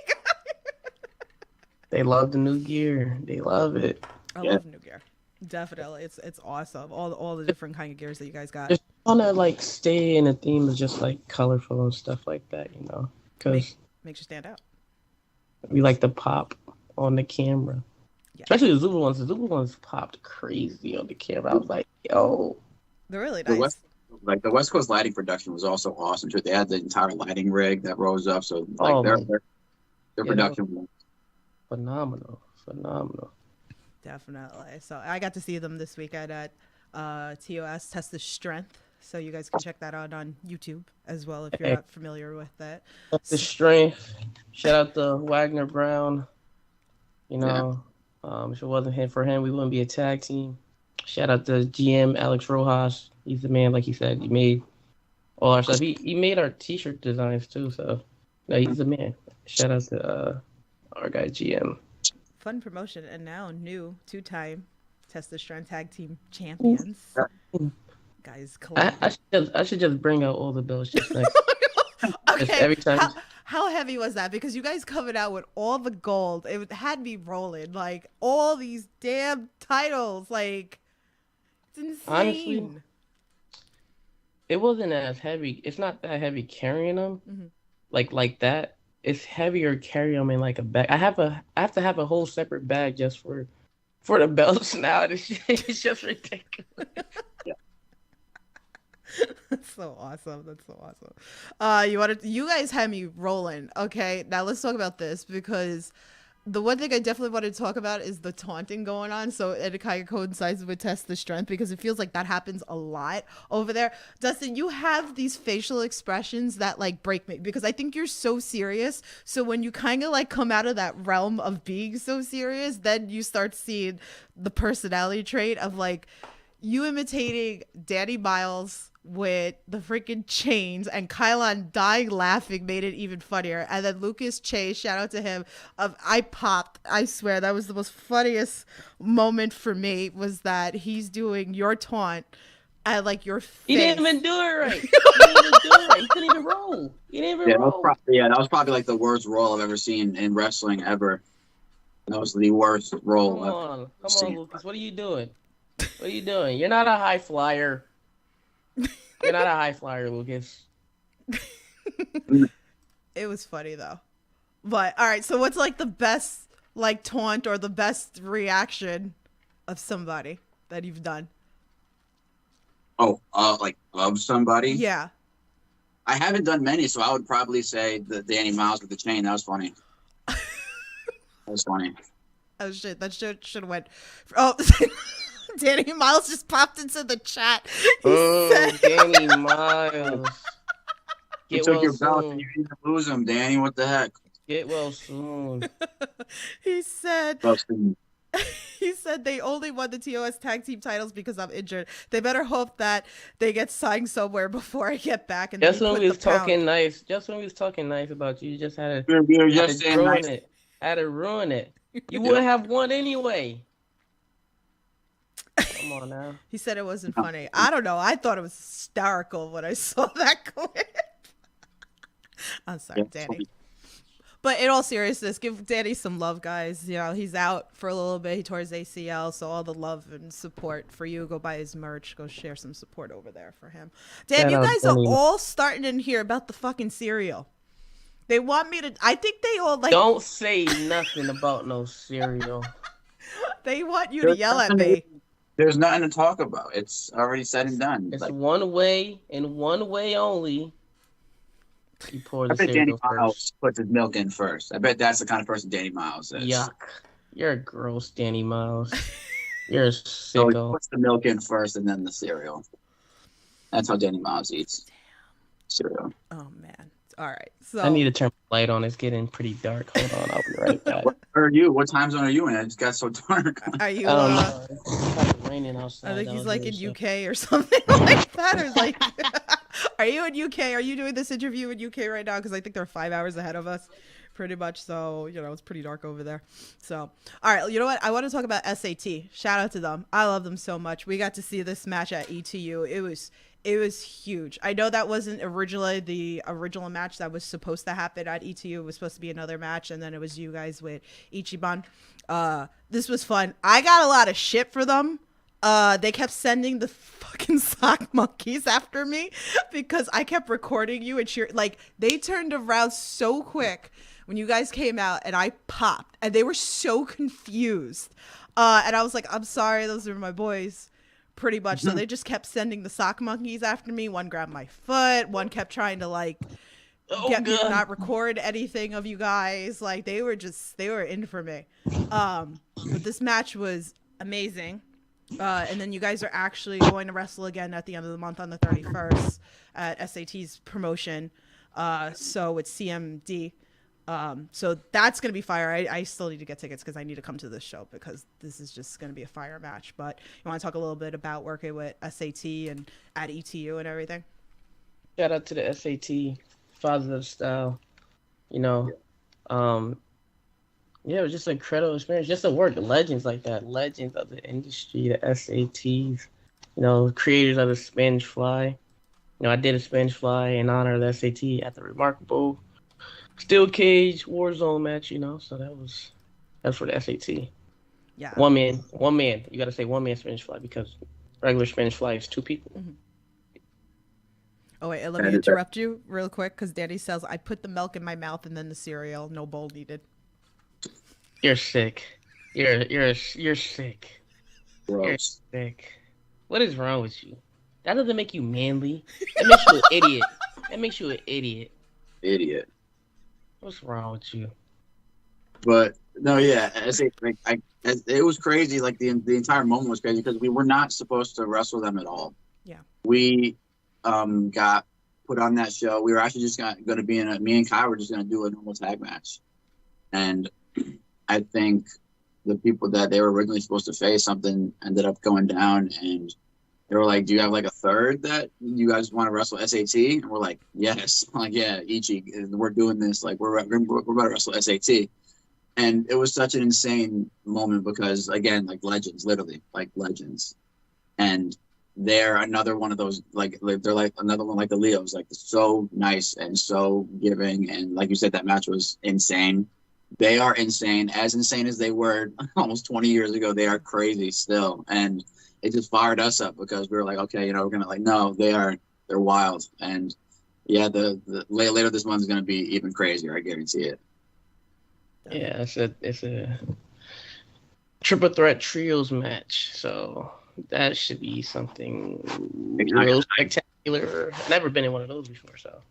They love the new gear. They love it. I Yeah. love new gear. Definitely, it's awesome. All the different kind of gears that you guys got. Just want to like stay in a theme of just like colorful and stuff like that, you know, because Makes you stand out. we like to pop on the camera. Yeah. Especially the Zuba ones. The Zuba ones popped crazy on the camera. I was like, yo. They're really The nice. the West Coast lighting production was also awesome too. They had the entire lighting rig that rose up, so Oh, their man. production was Phenomenal. Definitely. So I got to see them this weekend at TOS Test the Strength. So you guys can check that out on YouTube as well if you're Hey. not familiar with that. The strength. Shout out to Wagner Brown. You know, if it wasn't for him, we wouldn't be a tag team. Shout out to GM Alex Rojas. He's the man, like he said. He made all our stuff. He made our T-shirt designs too. So, no, he's the man. Shout out to our guy GM. Fun promotion. And now new 2-time Test the Strength Tag Team Champions. Guys, I should just bring out all the belts just next. Just okay. every time. How heavy was that? Because you guys coming out with all the gold. It had me rolling. Like, all these damn titles. Like, it's insane. Honestly, it wasn't as heavy. It's not that heavy carrying them, like that. It's heavier carrying them in like a bag. I have to have a whole separate bag just for the belts now. It's just ridiculous. That's so awesome. You guys had me rolling. Okay, now let's talk about this because the one thing I definitely wanted to talk about is the taunting going on. So it kind of coincides with Test the Strength because it feels like that happens a lot over there. Dustin, you have these facial expressions that like break me because I think you're so serious. So when you kind of like come out of that realm of being so serious, then you start seeing the personality trait of like you imitating Danny Miles with the freaking chains and Kylon dying laughing made it even funnier. And then Lucas Chase, shout out to him, I popped. I swear that was the most funniest moment for me was that he's doing your taunt at like your face. He didn't even do it right. He couldn't even roll. He didn't even roll. that was probably like the worst roll I've ever seen in wrestling ever. That was the worst roll. Come on, Lucas. What are you doing? You're not a high flyer. You're not a high flyer, Lucas. It was funny though. But all right, so what's like the best like taunt or the best reaction of somebody that you've done? Oh, like of somebody? Yeah. I haven't done many, so I would probably say the Danny Miles with the chain. That was funny. Oh shit, that should have went. Oh, Danny Miles just popped into the chat. Danny Miles. You took your belt and you didn't lose him, Danny. What the heck? Get well soon. He said Dustin. they only won the TOS tag team titles because I'm injured. They better hope that they get signed somewhere before I get back. And Just when we was talking nice. Just when we was talking nice about you just had to You're just saying ruin nice. it. Had to ruin it. You would have won anyway. Come on now. He said it wasn't funny. I don't know. I thought it was hysterical when I saw that clip. I'm sorry, Danny. But in all seriousness, give Danny some love, guys. You know, he's out for a little bit. He tore his ACL, so all the love and support for you. Go buy his merch. Go share some support over there for him. Damn, you guys are all starting in here about the fucking cereal. They want me to. I think they all like. Don't say nothing about no cereal. They want you to yell at me. There's nothing to talk about. It's already said and done. It's one way and one way only. You pour I the bet Danny cereal Miles first. puts his milk in first. I bet that's the kind of person Danny Miles is. Yuck. You're a gross, Danny Miles. You're a So he sicko. puts the milk in first and then the cereal. That's how Danny Miles eats cereal. Oh man. All right. I need So to turn the light on. It's getting pretty dark. Hold on, I'll be right back. Where are you? What time zone are you in? It just got so dark. are you? I don't know. It's kind of raining outside. I think That he's was like really in sick. UK or something like that. Or like, are you in UK? Are you doing this interview in UK right now? Because I think they're 5 hours ahead of us, pretty much. So it's pretty dark over there. So all right, you know what? I want to talk about SAT. Shout out to them. I love them so much. We got to see this match at ETU. It was huge. I know that wasn't originally the original match that was supposed to happen at ETU. It was supposed to be another match, and then it was you guys with Ichiban. This was fun. I got a lot of shit for them. They kept sending the fucking sock monkeys after me because I kept recording you and cheer. Like, they turned around so quick when you guys came out, and I popped, and they were so confused. And I was like, I'm sorry, those are my boys. Pretty much. So they just kept sending the sock monkeys after me. One grabbed my foot. One kept trying to like get me to God. not record anything of you guys. Like they were in for me. But this match was amazing. And then you guys are actually going to wrestle again at the end of the month on the 31st at SAT's promotion. So it's CMD. So that's going to be fire. I still need to get tickets because I need to come to this show because this is just going to be a fire match. But you want to talk a little bit about working with SAT and at ETU and everything? Shout out to the SAT, Fathers of Style. You know, yeah, it was just an incredible experience. Just to work with legends like that, legends of the industry, the SATs, you know, creators of the Spanish Fly. You know, I did a Spanish Fly in honor of the SAT at the remarkable Steel Cage Warzone match, you know, so that's for the SAT. Yeah. One man. You got to say one man Spanish Fly because regular Spanish Fly is two people. Mm-hmm. Oh, wait, let me interrupt you real quick because Danny says, I put the milk in my mouth and then the cereal. No bowl needed. You're sick. You're sick. You're Gross. sick. What is wrong with you? That doesn't make you manly. That makes you an idiot. That makes you an idiot. Idiot. What's wrong with you? But no, yeah, it was crazy. Like the entire moment was crazy because we were not supposed to wrestle them at all. Yeah. We got put on that show. We were actually just going to be me and Kai were just going to do a normal tag match, and I think the people that they were originally supposed to face something ended up going down, and they were like, "Do you have like a third that you guys want to wrestle SAT?" And we're like, "Yes." I'm like, yeah, Ichi, we're doing this. Like, we're about to wrestle SAT. And it was such an insane moment because, again, like legends, literally, like legends. And they're another one of those, like they're like another one like the Leos, like so nice and so giving. And like you said, that match was insane. They are insane as they were almost 20 years ago. They are crazy still. And it just fired us up because we were like, okay, we're going to like, no, they're wild. And yeah, the later this month is going to be even crazier. I guarantee it. Yeah, it's a triple threat trios match, so that should be something real spectacular. I've never been in one of those before, so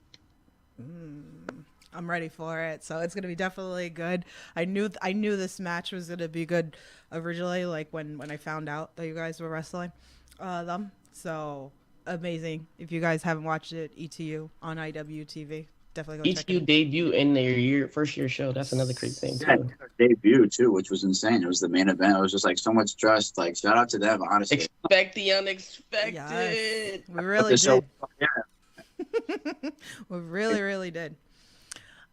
I'm ready for it. So it's gonna be definitely good. I knew this match was gonna be good originally, like when I found out that you guys were wrestling them. So amazing. If you guys haven't watched it, ETU on IWTV. Definitely go check ETU it. debut in their first year show. That's another great thing Yeah, too. debut too, which was insane. It was the main event. It was just like so much trust. Like shout out to them, honestly. Expect the unexpected. Yes, we really did. So, yeah. We really did.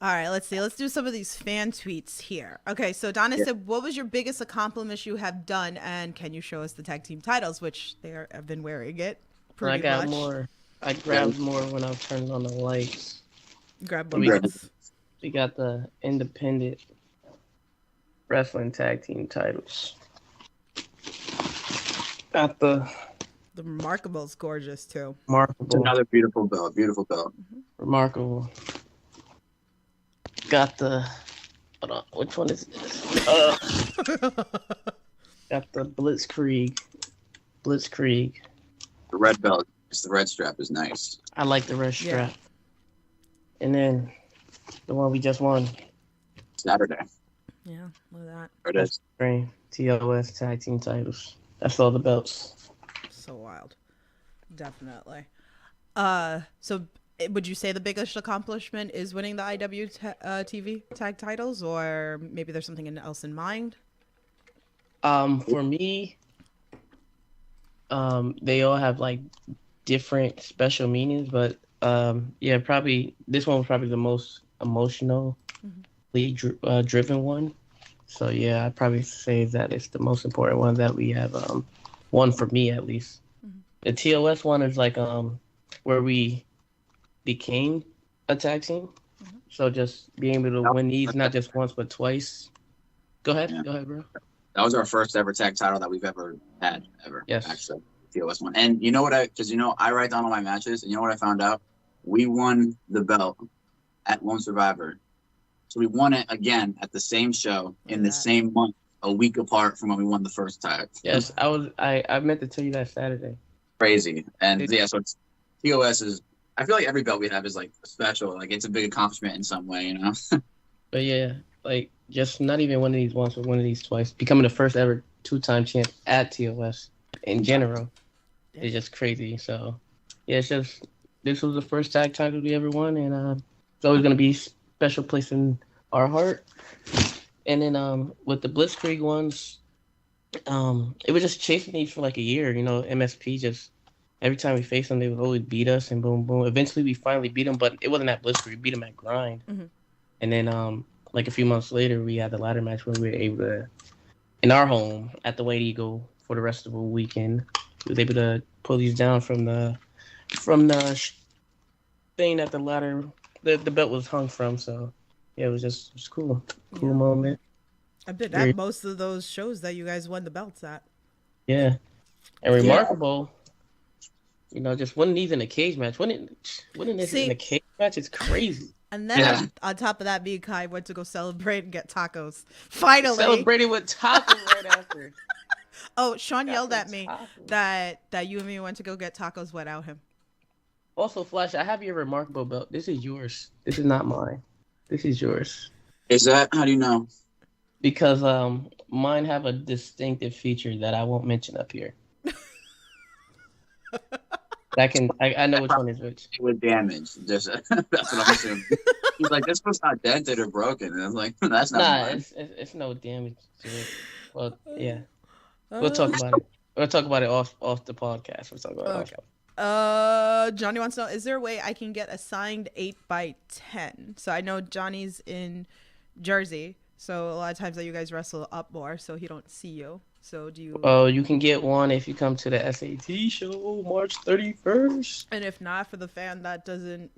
All right, let's see. Let's do some of these fan tweets here. Okay, so Donna said, what was your biggest accomplishment you have done? And can you show us the tag team titles, which have been wearing it pretty I got much. more. I grabbed more when I was turning on the lights. Grab We one. got, we got the independent wrestling tag team titles. Got the The Remarkable's gorgeous, too. It's remarkable. another beautiful belt. Beautiful belt. Remarkable. Got the. Hold on. Which one is this? Got the Blitzkrieg. Blitzkrieg. The red belt. The red strap is nice. I like the red strap. and then the one we just won. Saturday. Yeah, look at that. There it That's is. great. TOS tag team titles. That's all the belts. So wild. Definitely. So would you say the biggest accomplishment is winning the TV tag titles, or maybe there's something else in mind? For me, they all have like different special meanings, but yeah, probably this one was probably the most emotionally driven one. So yeah, I'd probably say that it's the most important one that we have won for me at least. The TOS one is like where we became a tag team. So just being able to win these not just once but twice. Go ahead, Yeah. go ahead, bro. That was our first ever tag title that we've ever had, ever. Yes. Actually, TOS one. And you know what because I write down all my matches, and you know what I found out? We won the belt at Lone Survivor. So we won it again at the same show in the same month, a week apart from when we won the first time. Yes, I meant to tell you that Saturday. Crazy. And yeah, so it's, TOS is, I feel like every belt we have is like special. Like it's a big accomplishment in some way, you know? But yeah, like just not even one of these once, but one of these twice. Becoming the first ever 2-time champ at TOS in general is just crazy. So yeah, it's just this was the first tag title we ever won, and it's always gonna be a special place in our heart. And then with the Blitzkrieg ones, it was just chasing these for like a year. You know, MSP just every time we faced them, they would always beat us, and boom, boom. Eventually, we finally beat them, but it wasn't at Blitzkrieg. We beat them at Grind. And then like a few months later, we had the ladder match where we were able to, in our home at the White Eagle for the rest of the weekend, we was able to pull these down from the thing that the ladder the belt was hung from. So yeah, it was cool moment. I've been at most of those shows that you guys won the belts at. Yeah, and remarkable. You know, just winning these in a cage match. Winning this in a cage match is crazy. And then on top of that, me and Kai went to go celebrate and get tacos. Finally. Celebrating with tacos right after. Oh, Sean yelled at me that you and me went to go get tacos without him. Also, Flash, I have your remarkable belt. This is yours. This is not mine. This is yours. Is that? How do you know? Because mine have a distinctive feature that I won't mention up here. I know which one is which. It was damaged. Just that's what I'm assuming. He's like, this was not dented or broken. And I'm like, that's not mine. It's no damage to it. Well, yeah. We'll talk about it. We'll talk about it off the podcast. We'll talk about it off. Johnny wants to know, is there a way I can get a signed 8x10? So I know Johnny's in Jersey, so a lot of times that you guys wrestle up more, so he don't see you. So do you? Oh, you can get one if you come to the SAT show March 31st. And if not, for the fan that doesn't,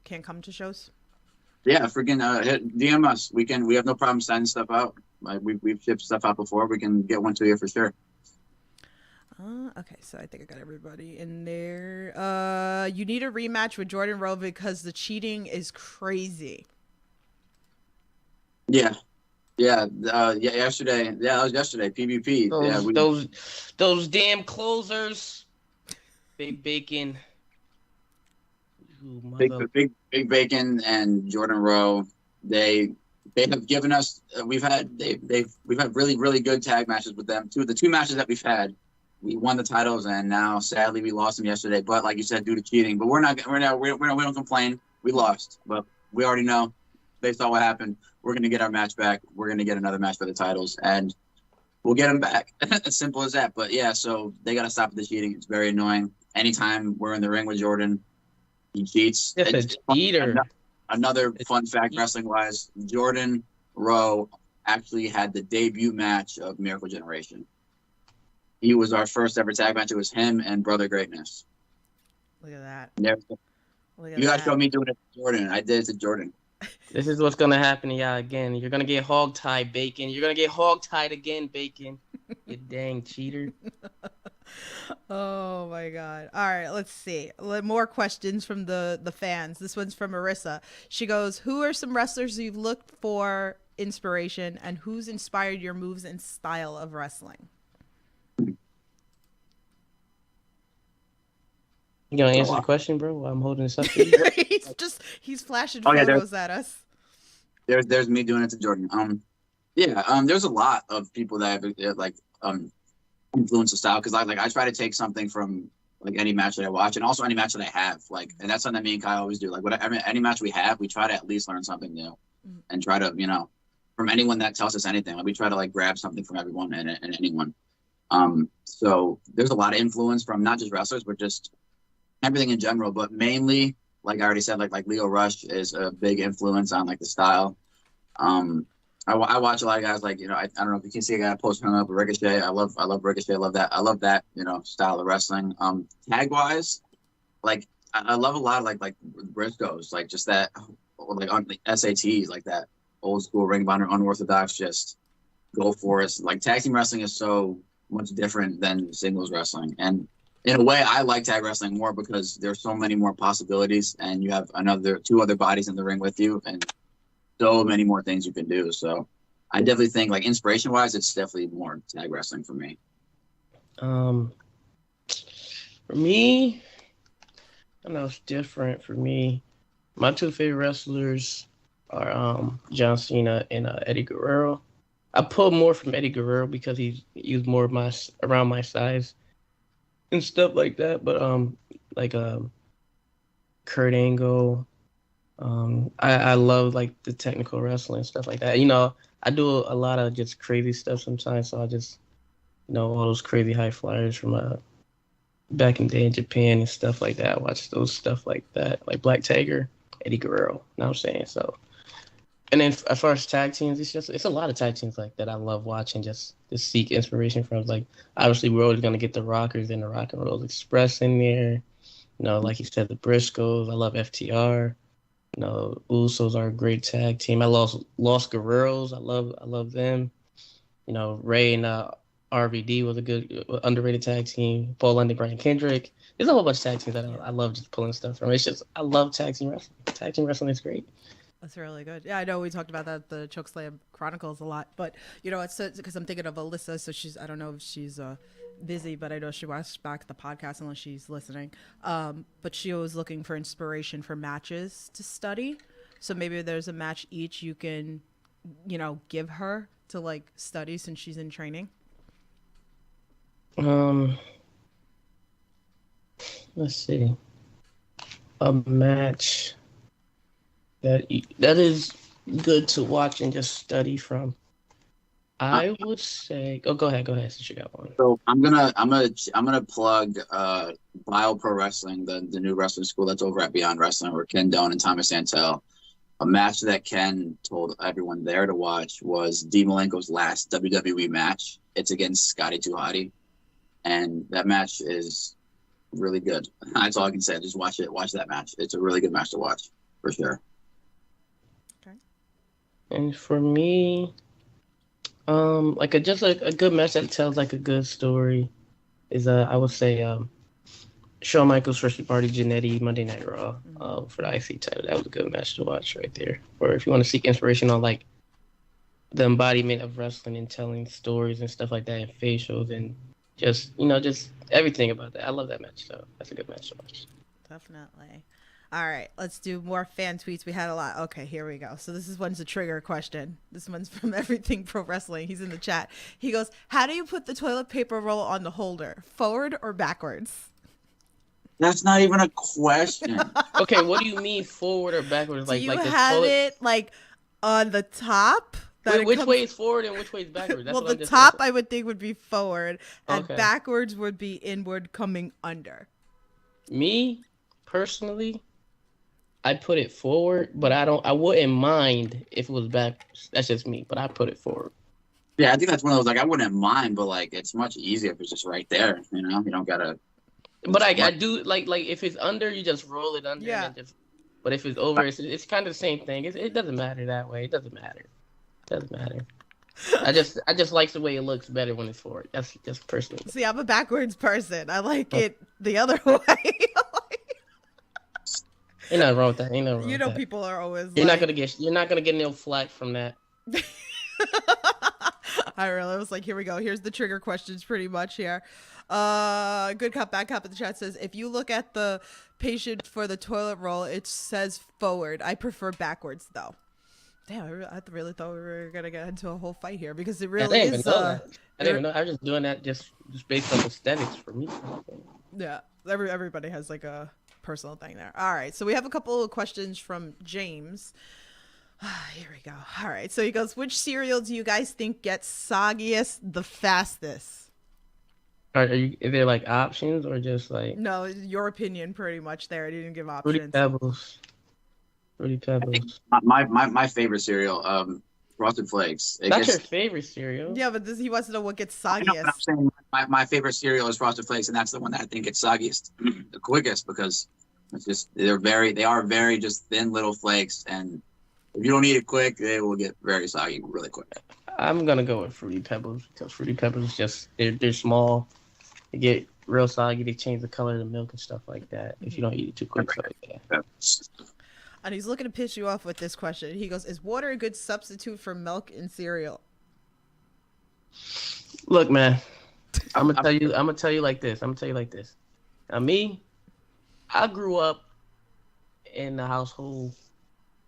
can't come to shows. Yeah, freaking DM us. We have no problem signing stuff out. Like we've shipped stuff out before. We can get one to you for sure. Okay, so I think I got everybody in there. You need a rematch with Jordan Rowe because the cheating is crazy. Yeah. Yesterday. Yeah, that was yesterday. PvP. Those damn closers. Big Bacon. Ooh, Big Bacon and Jordan Rowe. They have given us. We've had really really good tag matches with them. The two matches that we've had, we won the titles, and now sadly we lost them yesterday. But like you said, due to cheating. But we don't complain. We lost, but we already know, based on what happened, we're gonna get our match back. We're gonna get another match for the titles, and we'll get them back. As simple as that. But yeah, so they gotta stop the cheating. It's very annoying. Anytime we're in the ring with Jordan, he cheats. It's cheater. Another fun fact, wrestling-wise, Jordan Rowe actually had the debut match of Miracle Generation. He was our first ever tag match. It was him and Brother Greatness. Look at that. You guys showed me doing it to Jordan. I did it to Jordan. This is what's gonna happen to y'all again. You're gonna get hog-tied, Bacon. You're gonna get hog-tied again, Bacon. You dang cheater. Oh my god. All right, let's see. More questions from the fans. This one's from Marissa. She goes, who are some wrestlers you've looked for inspiration, and who's inspired your moves and style of wrestling? You gonna So, answer the question, bro? While I'm holding this up for you. he's flashing Oh, yeah, photos at us. there's me doing it to Jordan. There's a lot of people that have like influence the style because I try to take something from like any match that I watch and also any match that I have and that's something that me and Kyle always do. Like any match we have, we try to at least learn something new and try to from anyone that tells us anything. Like we try to like grab something from everyone and anyone. So there's a lot of influence from not just wrestlers but just everything in general. But mainly, like I already said, like Leo Rush is a big influence on like the style. I watch a lot of guys like I don't know if you can see a guy posting up Ricochet. I love Ricochet. I love that style of wrestling. Tag wise, like I love a lot of like Briscoes, like just that like on the SATs, like that old school Ring of Honor unorthodox, just go for it. Like tag team wrestling is so much different than singles wrestling, and in a way, I like tag wrestling more because there's so many more possibilities, and you have two other bodies in the ring with you, and so many more things you can do. So I definitely think like inspiration wise, it's definitely more tag wrestling for me. For me, I know it's different for me. My two favorite wrestlers are John Cena and Eddie Guerrero. I pull more from Eddie Guerrero because he's more of around my size and stuff like that. But like Kurt Angle. I love like the technical wrestling and stuff like that. I do a lot of just crazy stuff sometimes, so I just all those crazy high flyers from back in the day in Japan and stuff like that. I watch those stuff like that, like Black Tiger, Eddie Guerrero. You know what I'm saying? So, and then as far as tag teams, it's a lot of tag teams like that I love watching, just to seek inspiration from. Like obviously we're always gonna get the Rockers and the Rock and Roll Express in there. Like you said, the Briscoes. I love FTR. Usos are a great tag team. I love Los Guerreros. I love them. Ray and RVD was a good underrated tag team. Paul London, Brian Kendrick. There's a whole bunch of tag teams that I love just pulling stuff from. It's just I love tag team wrestling. Tag team wrestling is great. That's really good. Yeah, I know we talked about that the Chokeslam Chronicles a lot, but it's because I'm thinking of Alyssa. So I don't know if she's busy, but I know she watched back the podcast unless she's listening. But she was looking for inspiration for matches to study. So maybe there's a match each you can, give her to like study since she's in training. Let's see. A match that is good to watch and just study from. I would say, go ahead since you got one. So I'm gonna plug Bio Pro Wrestling, the new wrestling school that's over at Beyond Wrestling, where Ken Doan and Thomas Santel. A match that Ken told everyone there to watch was Dean Malenko's last WWE match. It's against Scotty 2 Hotty, and that match is really good. That's all I can say. Just watch it. Watch that match. It's a really good match to watch for sure. Okay. And for me, like a good match that tells like a good story is I would say Shawn Michaels versus Marty Jannetty Monday Night Raw for the IC title. That was a good match to watch right there. Or if you want to seek inspiration on like the embodiment of wrestling and telling stories and stuff like that and facials and just just everything about that. I love that match, so that's a good match to watch. Definitely. All right, let's do more fan tweets. We had a lot. Okay, here we go. So this one's a trigger question. This one's from Everything Pro Wrestling. He's in the chat. He goes, how do you put the toilet paper roll on the holder? Forward or backwards? That's not even a question. Okay, what do you mean forward or backwards? Do you the have toilet... it like on the top? Wait, which way is forward and which way is backwards? That's well, what the top I would think would be forward, and backwards would be inward coming under. Me, personally, I'd put it forward, but I wouldn't mind if it was back. That's just me, but I put it forward. Yeah, I think that's one of those, like, I wouldn't mind, but like it's much easier if it's just right there, you don't gotta. But I do like if it's under, you just roll it under. Yeah. And just, but if it's over, it's kind of the same thing. It doesn't matter that way. It doesn't matter. I just like the way it looks better when it's forward. That's just personal. See, I'm a backwards person. I like it the other way. Ain't nothing wrong with that. Ain't nothing wrong with that. People are always You're not gonna get no flack from that. I really was like, here we go. Here's the trigger questions pretty much here. Good cop, bad cop in the chat says, if you look at the patient for the toilet roll, it says forward. I prefer backwards though. Damn, I really thought we were going to get into a whole fight here because it really is. I didn't even know. I was just doing that just based on aesthetics for me. Yeah, everybody has like a personal thing there. All right, so we have a couple of questions from James. Here we go. All right, so he goes, which cereal do you guys think gets soggiest the fastest? Are there like options or just like? No, your opinion pretty much there. I didn't give Fruity options. Pebbles. Fruity I think Pebbles. my favorite cereal, Frosted Flakes. That's your favorite cereal. Yeah, but he wants to know what gets I know, soggiest. but I'm saying my favorite cereal is Frosted Flakes, and that's the one that I think gets soggiest, the quickest, because it's just they are very just thin little flakes, and if you don't eat it quick, they will get very soggy really quick. I'm gonna go with Fruity Pebbles because Fruity Pebbles is just they're small. They get real soggy. They change the color of the milk and stuff like that if you don't eat it too quick. So, yeah. And he's looking to piss you off with this question. He goes, is water a good substitute for milk in cereal? Look, man, I'm gonna tell you like this. Now, me, I grew up in the household,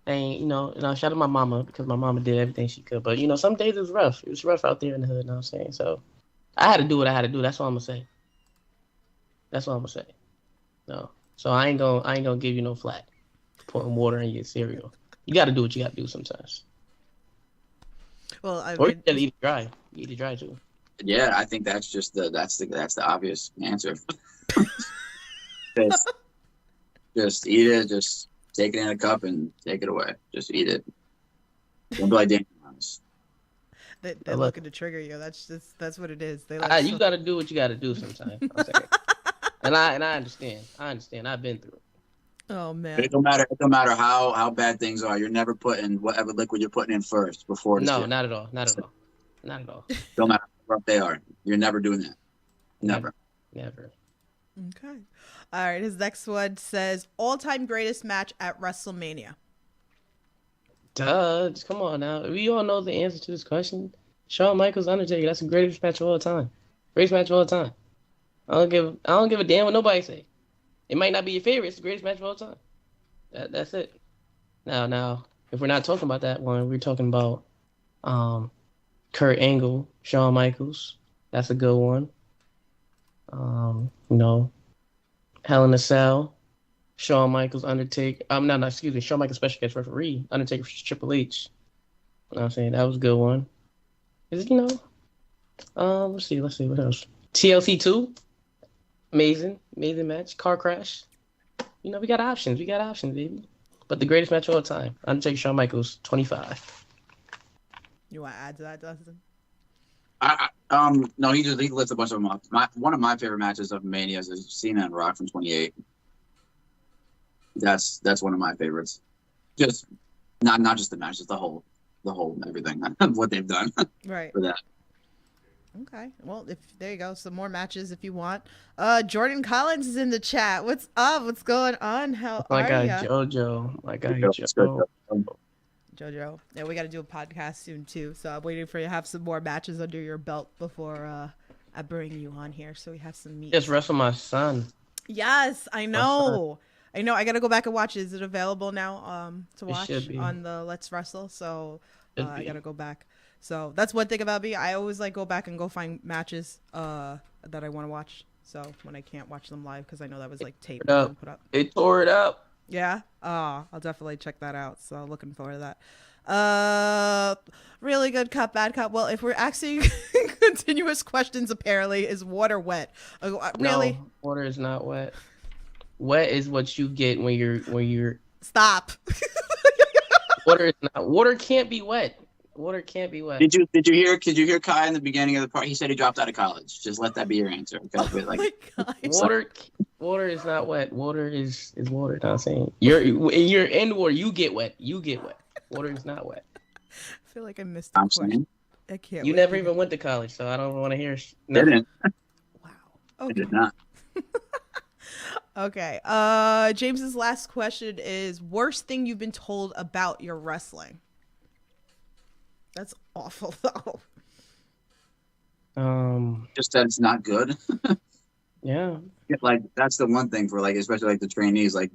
and shout out to my mama because my mama did everything she could. But some days it was rough. It was rough out there in the hood. You know what I'm saying? So I had to do what I had to do. That's all I'm gonna say. No, so I ain't gonna give you no flack. Putting water in your cereal. You got to do what you got to do sometimes. Well, or you gotta eat it dry. You eat it dry too. Yeah, I think that's just the obvious answer. Just eat it. Just take it in a cup and take it away. Just eat it. Don't be like Daniel. They're looking to trigger you. That's what it is. You got to do what you got to do sometimes. and I understand. I've been through it. Oh man! It don't matter how bad things are. You're never putting whatever liquid you're putting in first before. No, not at all. Don't matter how rough they are. You're never doing that. Never. Okay. All right. His next one says all-time greatest match at WrestleMania. Duh! Come on now. We all know the answer to this question. Shawn Michaels, Undertaker. That's the greatest match of all time. Greatest match of all time. I don't give a damn what nobody say. It might not be your favorite. It's the greatest match of all time. That's it. Now, if we're not talking about that one, we're talking about Kurt Angle, Shawn Michaels. That's a good one. Hell in a Cell, Shawn Michaels, Undertaker. Shawn Michaels special guest referee, Undertaker versus Triple H. You know what I'm saying? That was a good one. Let's see what else. TLC 2. Amazing match. Car crash. We got options. Baby. But the greatest match of all time, Undertaker, Shawn Michaels, 25. You want to add to that, Dustin? No, he lists a bunch of them up. One of my favorite matches of Mania is Cena and Rock from 28. That's one of my favorites. Just not just the match, just the whole everything what they've done. Right. For that. Okay. Well, there you go. Some more matches if you want. Jordan Collins is in the chat. What's up? What's going on? How are you? My guy Jojo. Jojo. Yeah, we got to do a podcast soon too. So I'm waiting for you to have some more matches under your belt before I bring you on here. So we have some meat. Just wrestle my son. Yes, I know. I know. I got to go back and watch. Is it available now to watch on the Let's Wrestle? So I got to go back. So that's one thing about me. I always go back and go find matches that I want to watch. So when I can't watch them live, because I know that was taped and put up. It tore it up. Yeah. I'll definitely check that out. So looking forward to that. Really good cop, bad cop. Well, if we're asking continuous questions, apparently, is water wet? Really? No, water is not wet. Wet is what you get when you're. Stop. Water can't be wet. Water can't be wet. Did you hear Kai in the beginning of the part? He said he dropped out of college. Just let that be your answer. Okay? My God. Water is not wet. Water is water. You know what I'm saying? You're in water. You get wet. Water is not wet. I feel like I missed the question. I can't. You never even went to college, so I don't want to hear. Didn't. Wow. I Okay. did not. Okay. James's last question is worst thing you've been told about your wrestling. That's awful though. Just that it's not good. Yeah. Like that's the one thing for like, especially like the trainees. Like,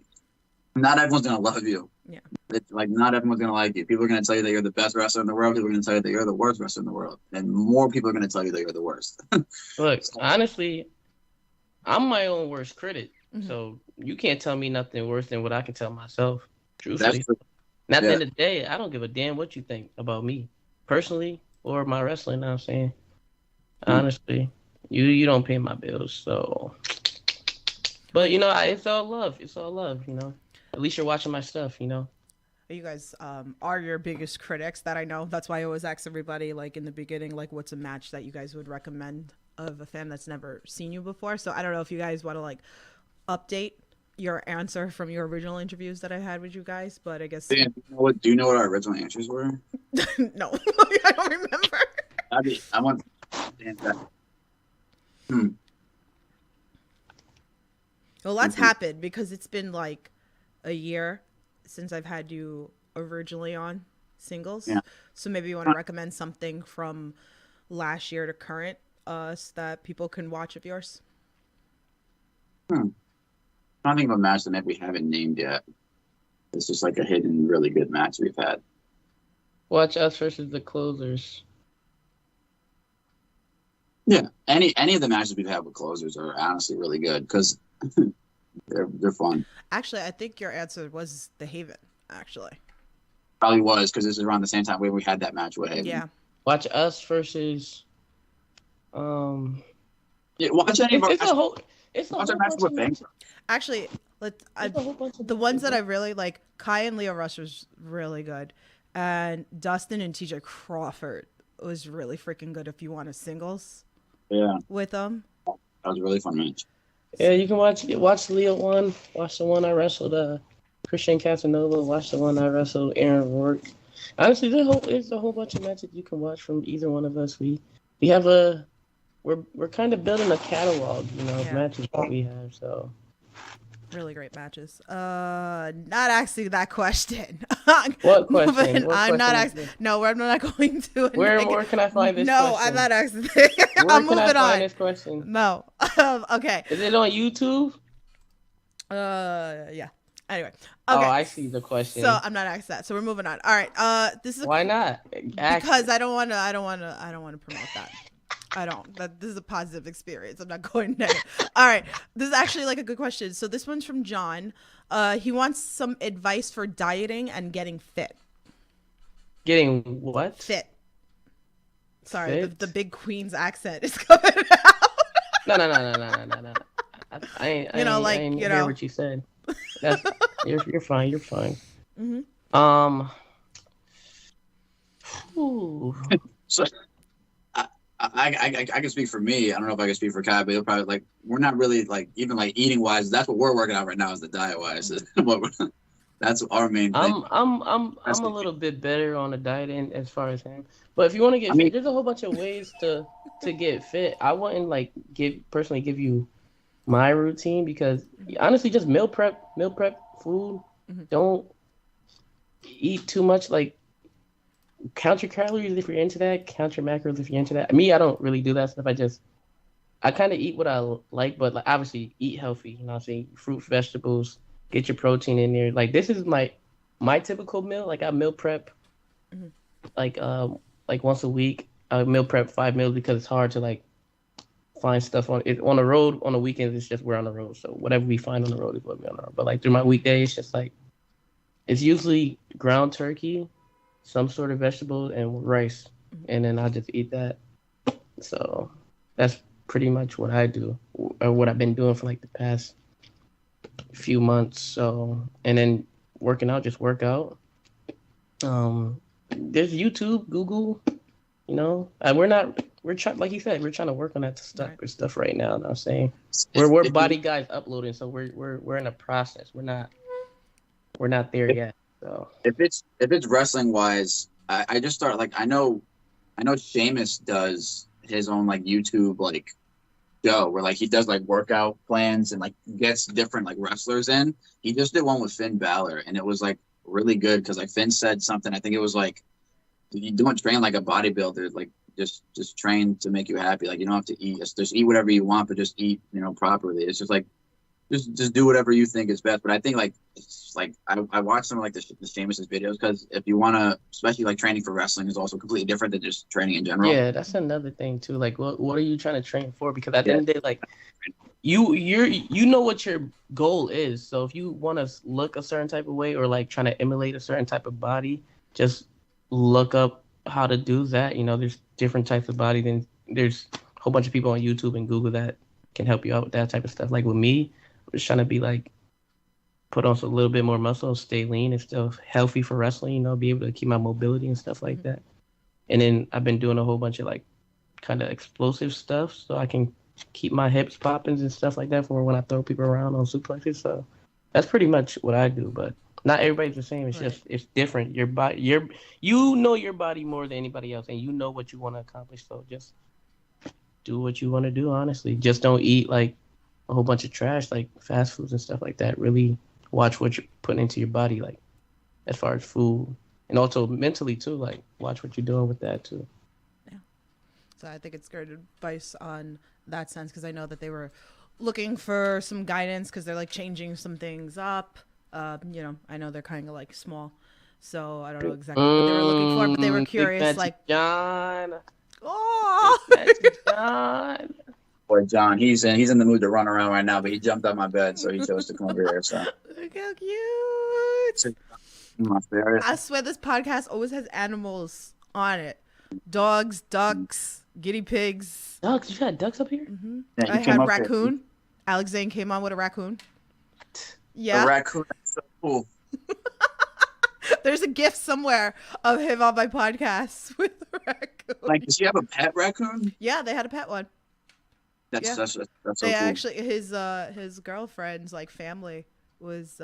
not everyone's gonna love you. Yeah. It's like not everyone's gonna like you. People are gonna tell you that you're the best wrestler in the world. People are gonna tell you that you're the worst wrestler in the world, and more people are gonna tell you that you're the worst. Look, honestly, I'm my own worst critic. Mhm. So you can't tell me nothing worse than what I can tell myself. That's Truthfully. true. And at the Yeah. end of the day, I don't give a damn what you think about me personally or my wrestling. Know what I'm saying, honestly, you don't pay my bills, so. But you know, it's all love. It's all love. You know, at least you're watching my stuff. You know. You guys are your biggest critics that I know. That's why I always ask everybody, like in the beginning, like what's a match that you guys would recommend of a fan that's never seen you before. So I don't know if you guys want to like update your answer from your original interviews that I had with you guys, but I guess Dan, do you know what our original answers were? no, I don't remember. I want Dan that. Well, lots happened because it's been like a year since I've had you originally on singles. Yeah. So maybe you want to recommend something from last year to current so that people can watch of yours. I'm trying to think of a match that maybe we haven't named yet. It's just like a hidden, really good match we've had. Watch us versus the closers. Yeah, any of the matches we've had with closers are honestly really good because they're fun. Actually, I think your answer was the Haven, actually. Probably was because this is around the same time we had that match with Haven. Yeah. Watch us versus. Yeah, watch any of our It's a whole. It's a watch whole our match bunch with of Bang. matches. Actually, It's a whole bunch of the ones that I matches. really like, Kai and Leo Rush was really good. And Dustin and TJ Crawford was really freaking good if you want a singles Yeah, with them. that was a really fun match. Yeah, you can watch Leo one. Watch the one I wrestled Christian Casanova. Watch the one I wrestled Aaron Rourke. Honestly, there's a whole bunch of matches you can watch from either one of us. We have we're kind of building a catalog, you know, of Yeah. matches that we have. So Really great matches. Not asking that question. What question? Moving- What I'm not question is asking. No, I'm not going to. where can I find this? No, question? I'm not asking. Where I'm can I moving find on. this question? No. Okay. Is it on YouTube? Yeah. Anyway. Oh, Okay. I see the question. So I'm not asking that. So we're moving on. All right. This is Why not? because I don't want to promote that. I don't. This is a positive experience. I'm not going negative. All right. This is actually like a good question. So this one's from John. He wants some advice for dieting and getting fit. Getting what? Fit. Sorry, Fit? the big Queen's accent is coming out. No. I ain't hear what you said. That's, you're fine. You're fine. Mhm. Ooh. So I can speak for me. I don't know if I can speak for Kai, but he'll probably like we're not really like even like eating wise. That's what we're working on right now is the diet wise. That's our main thing. I'm a little bit better on the diet end as far as him. But if you want to get fit, there's a whole bunch of ways to get fit. I wouldn't like give you my routine because honestly, just meal prep food. Mhm. Don't eat too much. Like count your calories if you're into that. Count your macros if you're into that. Me, I don't really do that stuff. I kind of eat what I like, but like obviously eat healthy. You know what I'm saying? Fruit, vegetables. Get your protein in there. Like this is my typical meal. Like I meal prep, Mhm. like once a week. I meal prep 5 meals because it's hard to like find stuff on the road. On the weekends, it's just we're on the road. So whatever we find on the road is what we're on the road. But like through my weekdays, it's just like it's usually ground turkey, some sort of vegetable, and rice, and then I just eat that. So that's pretty much what I do, or what I've been doing for like the past few months. So and then working out, just work out. There's YouTube, Google, you know. We're trying, like you said, we're trying to work on that stuff right now. You know what I'm saying we're body guys uploading, so we're in a process. We're not there yet. So if it's wrestling wise, I just start like I know Sheamus does his own like YouTube like show where like he does like workout plans and like gets different like wrestlers in. He just did one with Finn Balor and it was like really good because like Finn said something. I think it was like you don't train like a bodybuilder. Like just train to make you happy. Like you don't have to eat, just eat whatever you want, but just eat, properly. It's just like just do whatever you think is best. But I think like it's like I watch some of like the Sheamus's videos because if you want to, especially like training for wrestling is also completely different than just training in general. Yeah, that's another thing too. Like, what are you trying to train for? Because at the end of the day, like, you know what your goal is. So if you want to look a certain type of way or like trying to emulate a certain type of body, just look up how to do that. There's different types of body. Then there's a whole bunch of people on YouTube and Google that can help you out with that type of stuff. Like with me, I'm just trying to be like, put on a little bit more muscle, stay lean and still healthy for wrestling, be able to keep my mobility and stuff like that. And then I've been doing a whole bunch of like kind of explosive stuff so I can keep my hips popping and stuff like that for when I throw people around on suplexes. So that's pretty much what I do, but not everybody's the same. It's just, it's different. Your body, you know your body more than anybody else and you know what you want to accomplish. So just do what you want to do, honestly. Just don't eat like a whole bunch of trash, like fast foods and stuff like that. Really watch what you're putting into your body, like as far as food. And also mentally too, like watch what you're doing with that too. Yeah. So I think it's good advice on that sense because I know that they were looking for some guidance because they're like changing some things up. I know they're kind of like small, so I don't know exactly what they were looking for, but they were curious. Like John. Oh, John. Boy, John, he's in the mood to run around right now, but he jumped out my bed, so he chose to come over here. So look how cute! my favorite. I swear this podcast always has animals on it: dogs, ducks, guinea pigs. Ducks? You got ducks up here? Mm-hmm. Yeah, I had raccoon. Alex Zane came on with a raccoon. Yeah, a raccoon. That's so cool. There's a gift somewhere of him on my podcast with a raccoon. Like, does he have a pet raccoon? Yeah, they had a pet one. That's so They cool. actually his girlfriend's like family was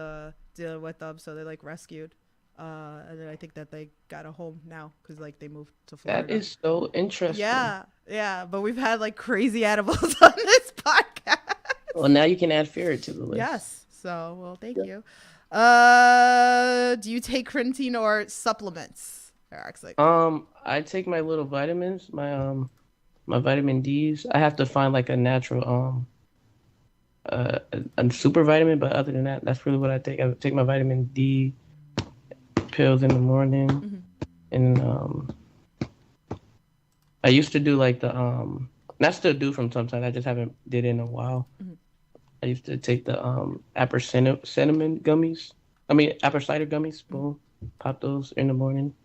dealing with them, so they like rescued. And then I think that they got a home now because like they moved to Florida. That is so interesting. Yeah. But we've had like crazy animals on this podcast. Well, now you can add ferret to the list. Yes. So well, thank you. Do you take creatine or supplements? Actually, I take my little vitamins, my vitamin D's. I have to find like a natural a super vitamin, but other than that, that's really what I take. I take my vitamin D pills in the morning, and I used to do like the and I still do from sometimes. I just haven't did it in a while. I used to take the apple cinnamon gummies. I mean apple cider gummies. Boom, pop those in the morning.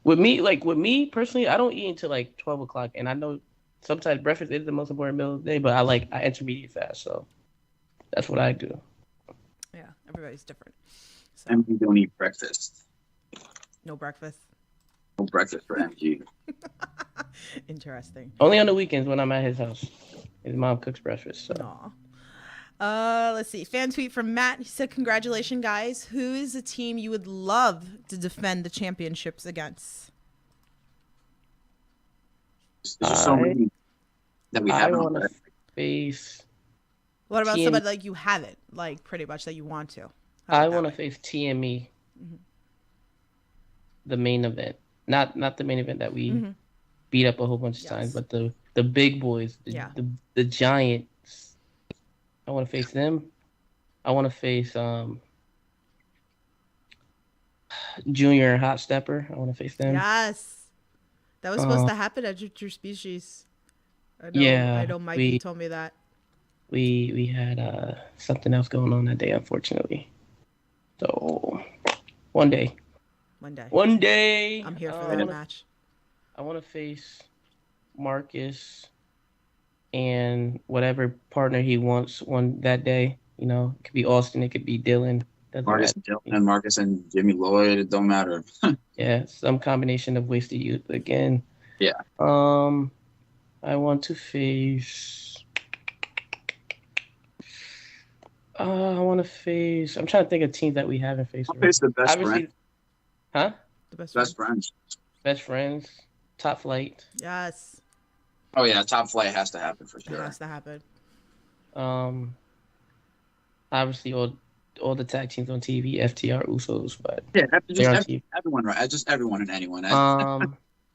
With me personally, I don't eat until like 12 o'clock, and I know sometimes breakfast is the most important meal of the day, but I intermediate fast, so that's what I do. Yeah, everybody's different. So. MG don't eat breakfast. No breakfast. No breakfast for MG. Interesting. Only on the weekends when I'm at his house. His mom cooks breakfast. So. Aw. Let's see. Fan tweet from Matt. He said, "Congratulations, guys. Who is a team you would love to defend the championships against?" There's just so many that we haven't. I want to face. What about somebody like you haven't, like pretty much that you want to? I want to face TME. The main event, not the main event that we beat up a whole bunch of times, but the big boys, the giants. I want to face them. I want to face Junior Hot Stepper. I want to face them. Yes, that was supposed to happen at Your Species. I know Mikey told me that. We had something else going on that day, unfortunately. So one day. I'm here for that match. I want to face Marcus and whatever partner he wants that day. It could be Austin, it could be Dylan. Marcus and Jimmy Lloyd. It don't matter. Yeah, some combination of wasted youth again. Yeah. I want to face. I'm trying to think of teams that we haven't faced. I'll face the best friend. Huh? The best friends. Best friends. Top Flight. Yes. Oh yeah, Top Flight has to happen for sure. It has to happen. Obviously all the tag teams on TV, FTR, Usos, but yeah, just everyone, right? Just everyone and anyone.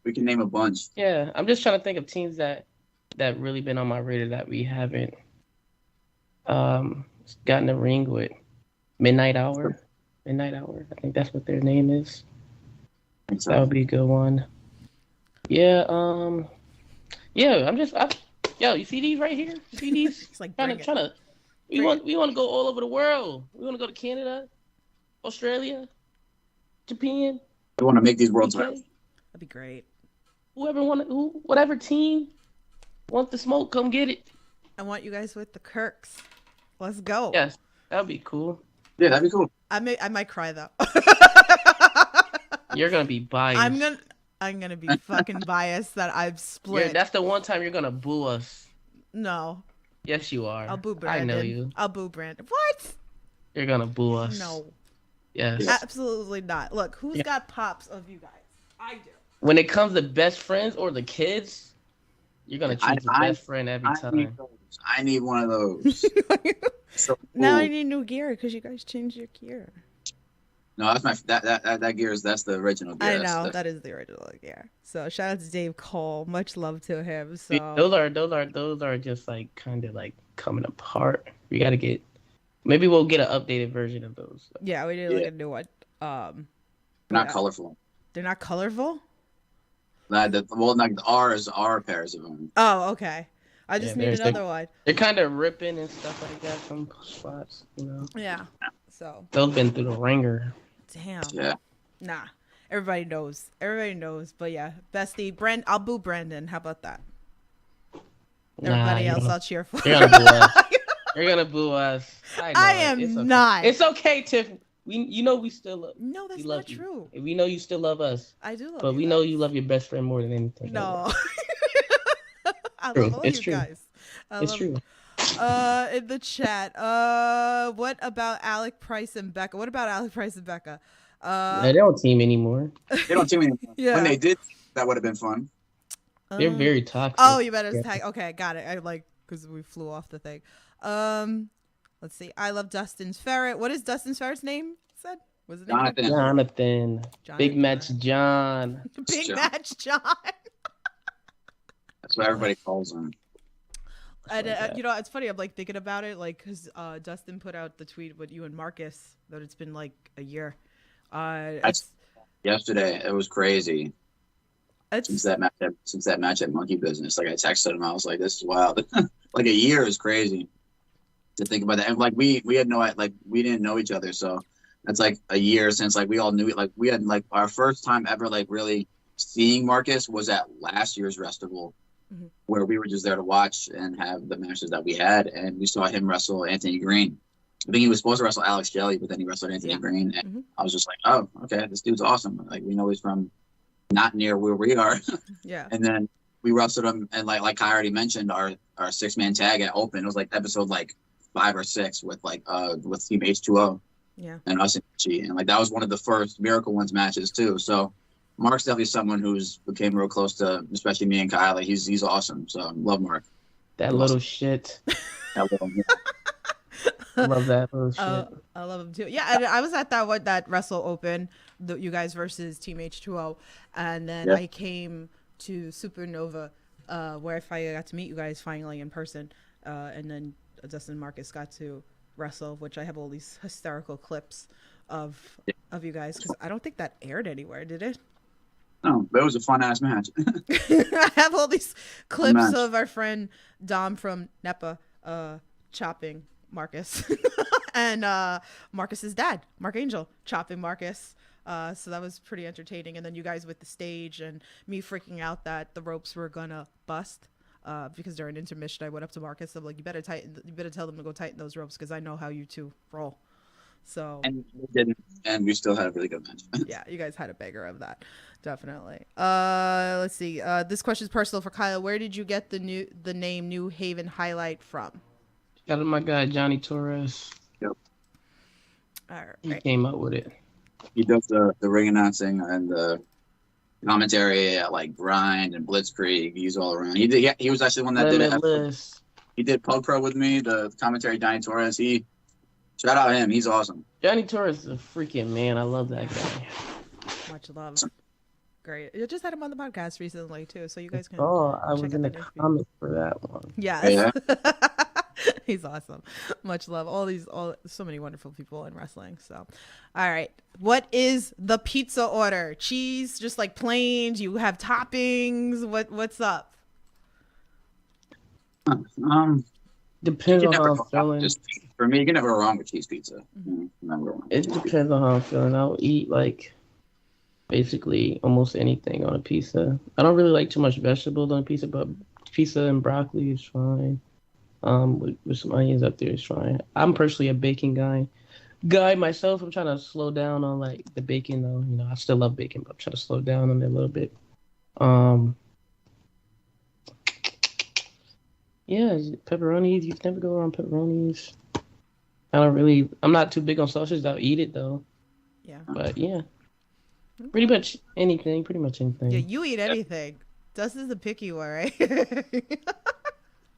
We can name a bunch. Yeah, I'm just trying to think of teams that really been on my radar that we haven't gotten a ring with. Midnight Hour. Midnight Hour. I think that's what their name is. I think so. That would be a good one. Yeah, yeah, yo, you see these right here? You see these? It's like, trying to we want to go all over the world. We want to go to Canada, Australia, Japan, We want to make these world UK. titles. That'd be great. Whatever team wants the smoke, come get it. I want you guys with the Kirks. Let's go. Yes, that'd be cool. Yeah, that'd be cool. I might cry though. You're gonna be biased. I'm gonna be fucking biased that I've split. That's the one time you're gonna boo us. No, Yes, you are. I'll boo Brandon. I know you. I'll boo Brandon. What? You're gonna boo us. No, Yes. absolutely not. Look, who's got pops of you guys? I do. When it comes to best friends or the kids, you're gonna choose the best friend every time. I need one of those. So Now cool. I need new gear because you guys changed your gear. No, that's my that gear is that's the original gear. I That's know the- that is the original gear. So shout out to Dave Cole. Much love to him. So See, those are just like kind of like coming apart. We gotta get. Maybe we'll get an updated version of those. yeah, we did like a new one. not yeah. colorful. They're not colorful. Like ours are pairs of them. Oh, okay. I just Yeah, need there's another one. They're kind of ripping and stuff like that. Some spots, you know. Yeah. So Those been through the ringer. damn. Yeah. Nah. Everybody knows. Everybody knows. But yeah, bestie, I'll boo Brandon. How about that? Everybody else, I'll cheer for. You're gonna boo us. You're gonna boo us. I know I it. am It's okay. not. It's okay, Tiff. We still love. No, that's we love not you. true. We know you still love us, I do love but you we guys. know you love your best friend more than anything. No. I True. love all It's you true. guys. It's true. In the chat. What about Alec Price and Becca? What about Alec Price and Becca? They don't team anymore. They don't team anymore. Yeah. When they did, that would have been fun. They're very toxic. Oh, you better Yeah. tag. Okay, got it. I like because we flew off the thing. Let's see. I love Dustin's ferret. What is Dustin's ferret's name? Said was it Jonathan. Jonathan. Big match John. Big John. match John. That's what everybody calls him. And like that. you know, it's funny. I'm like thinking about it, like because Dustin put out the tweet with you and Marcus that it's been like a year. Yesterday, it was crazy. Since It's that match at Monkey Business, like I texted him, I was like, "This is wild." Like a year is crazy to think about that. And like we didn't know each other, so that's like a year since like we all knew it. Like we had like our first time ever like really seeing Marcus was at last year's festival, where we were just there to watch and have the matches that we had, and we saw him wrestle Anthony Green. I think he was supposed to wrestle Alex Jelly, but then he wrestled Anthony Green, and I was just like, "Oh, okay, this dude's awesome." Like we know he's from not near where we are. yeah. And then we wrestled him, and like I already mentioned, our 6-man tag at Open. It was like episode like 5 or 6 with with Team H2O Yeah. and us and Chi, and like that was one of the first Miracle Ones matches too. So Mark's definitely someone who's became real close to, especially me and Kyle. Like he's awesome. So love Mark. That little shit. That little- I love that little shit. I love him too. Yeah, and I was at that Wrestle Open, you guys versus Team H2O, and then I came to Supernova, where I finally got to meet you guys finally in person, and then Dustin and Marcus got to wrestle, which I have all these hysterical clips of you guys because I don't think that aired anywhere, did it? No, but it was a fun ass match. I have all these clips of our friend Dom from NEPA chopping Marcus and Marcus's dad, Mark Angel, chopping Marcus. So that was pretty entertaining. And then you guys with the stage and me freaking out that the ropes were gonna bust because during intermission I went up to Marcus. I'm like, you better tell them to go tighten those ropes because I know how you two roll. So And we didn't, and we still had a really good match. yeah, you guys had a banger of that, definitely. Let's see. This question is personal for Kyle. Where did you get the name New Haven Highlight from? Shout out to my guy Johnny Torres. Yep. All He right. came up with it. He does the ring announcing and the commentary at like Grind and Blitzkrieg. He's all around. He did. Yeah, he was actually one that did it. Limitless. He did Pug Pro with me. The commentary, Johnny Torres. Shout out him. He's awesome. Johnny Torres is a freaking man. I love that guy. Much love. great. You just had him on the podcast recently too, so you guys can Oh, I check was out in the that interview. comments for that one. Yes. Yeah. He's awesome. Much love. So many wonderful people in wrestling. So, all right. What is the pizza order? Cheese, just like plain? Do you have toppings? What's up? Depends You on can never how I'm go wrong. feeling. Just for me, you can never go wrong with cheese pizza. Never go wrong with It cheese pizza. depends on how I'm feeling. I'll eat like basically almost anything on a pizza. I don't really like too much vegetables on a pizza, but pizza and broccoli is fine. With some onions up there is fine. I'm personally a bacon guy myself. I'm trying to slow down on like the bacon though. You know, I still love bacon, but I'm trying to slow down on it a little bit. Yeah, pepperonis. You can never go wrong with pepperonis. I'm not too big on sausage. I'll eat it though. Yeah. But yeah, pretty much anything. Yeah, you eat anything. Dustin's a picky one, right?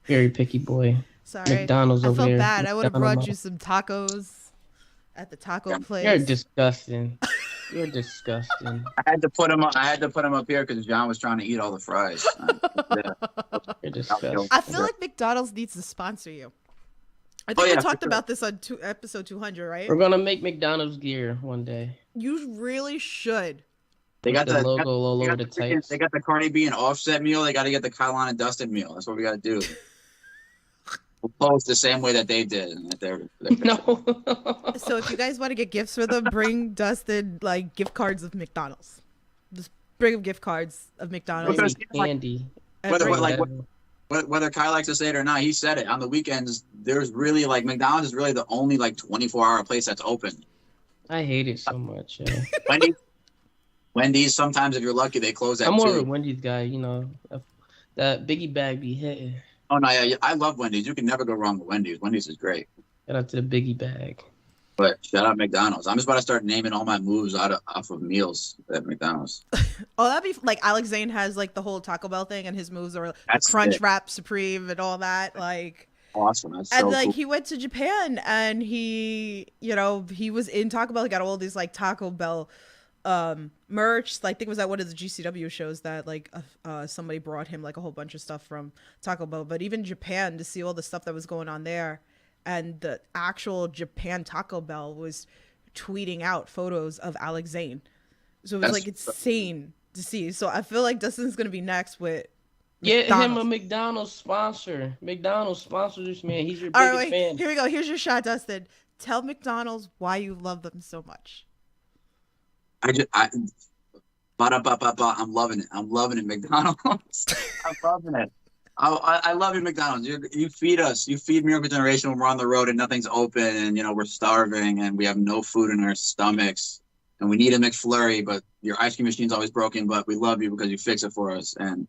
Very picky boy. Sorry. McDonald's I over felt there. bad. I would have McDonald's. brought you some tacos at the taco place. You're disgusting. You're disgusting. I had to put him up here because John was trying to eat all the fries. You're disgusting. I feel like McDonald's needs to sponsor you. I think Oh, yeah, we for talked sure. about this on episode 200, right? We're gonna make McDonald's gear one day. You really should. They got The the logo all they over got the freaking- tights. They got the Cardi B and Offset meal. They got to get the Kylon and Dustin meal. That's what we got to do. We'll post the same way that they did. And No. So if you guys want to get gifts for them, bring Dustin like gift cards of McDonald's. Just bring him gift cards of McDonald's. Because- Candy. and Whether- bring- like, whether Kyle likes to say it or not, he said it. On the weekends, there's really like McDonald's is really the only like 24-hour place that's open. I hate it so much. Yeah. Wendy's, sometimes if you're lucky, they close at I'm more of 2. a Wendy's guy. You know, that biggie bag be hitting. Oh no, yeah, I love Wendy's. You can never go wrong with Wendy's. Wendy's is great. Shout out to the biggie bag. But shout out McDonald's. I'm just about to start naming all my moves off of meals at McDonald's. Oh, that'd be like Alex Zane has like the whole Taco Bell thing, and his moves are That's Crunch sick. Wrap Supreme and all that. Like, Awesome. That's and so like cool. he went to Japan and he was in Taco Bell. He got all these like Taco Bell merch. Like, I think it was at one of the GCW shows that like somebody brought him like a whole bunch of stuff from Taco Bell. But even Japan, to see all the stuff that was going on there, and the actual Japan Taco Bell was tweeting out photos of Alex Zane. So it was That's- like insane to see. So I feel like Dustin's gonna be next with Get him a McDonald's. McDonald's sponsor. McDonald's sponsor this man. He's your All biggest right, wait, fan. here we go. Here's your shot, Dustin. Tell McDonald's why you love them so much. I'm loving it. I'm loving it, McDonald's. I'm loving it. I love you, McDonald's. You feed us. You feed Miracle Generation when we're on the road and nothing's open and we're starving and we have no food in our stomachs and we need a McFlurry, but your ice cream machine's always broken. But we love you because you fix it for us. And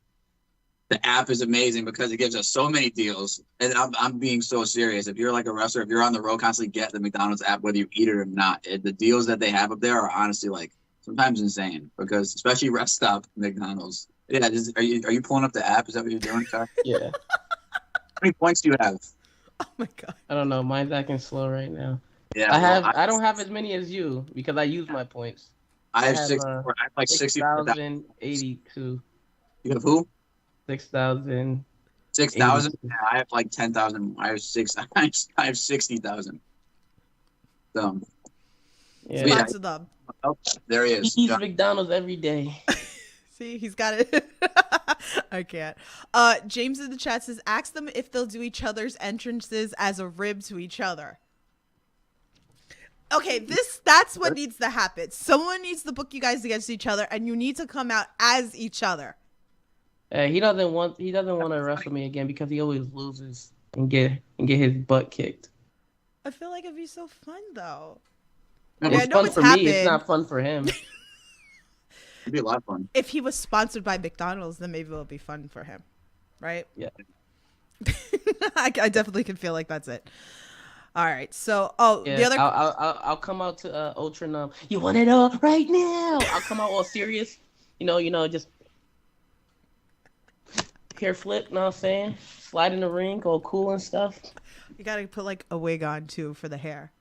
the app is amazing because it gives us so many deals. And I'm being so serious. If you're like a wrestler, if you're on the road, constantly get the McDonald's app, whether you eat it or not. The deals that they have up there are honestly like sometimes insane because especially rest stop McDonald's. Yeah, are you pulling up the app? Is that what you're doing, Chuck? Yeah. How many points do you have? Oh my god. I don't know. Mine's acting slow right now. Yeah, I don't have as many as you because I use my points. I have I have, 64. I have like 64,000. 6,082. You have who? 6,000. 6,000. Yeah, I have like 10,000. I have 60,000. So Yeah. Yeah. Sponsor them. oh, there he He is. eats McDonald's every day. See, he's got it. I can't. James in the chat says, ask them if they'll do each other's entrances as a rib to each other. Okay, that's what needs to happen. Someone needs to book you guys against each other, and you need to come out as each other. He doesn't want to wrestle me again because he always loses and get his butt kicked. I feel like it'd be so fun, though. Yeah, Yeah, I It's know fun it's for me. happened. It's not fun for him. It'd be a lot of fun. If he was sponsored by McDonald's, then maybe it'll be fun for him, right? Yeah. I definitely can feel like that's it. All right, so Yeah, the other I'll come out to Ultra Numb. You want it all right now? I'll come out all serious. Just hair flip. Know what I'm saying? Slide in the ring, all cool and stuff. you gotta put like a wig on too for the hair.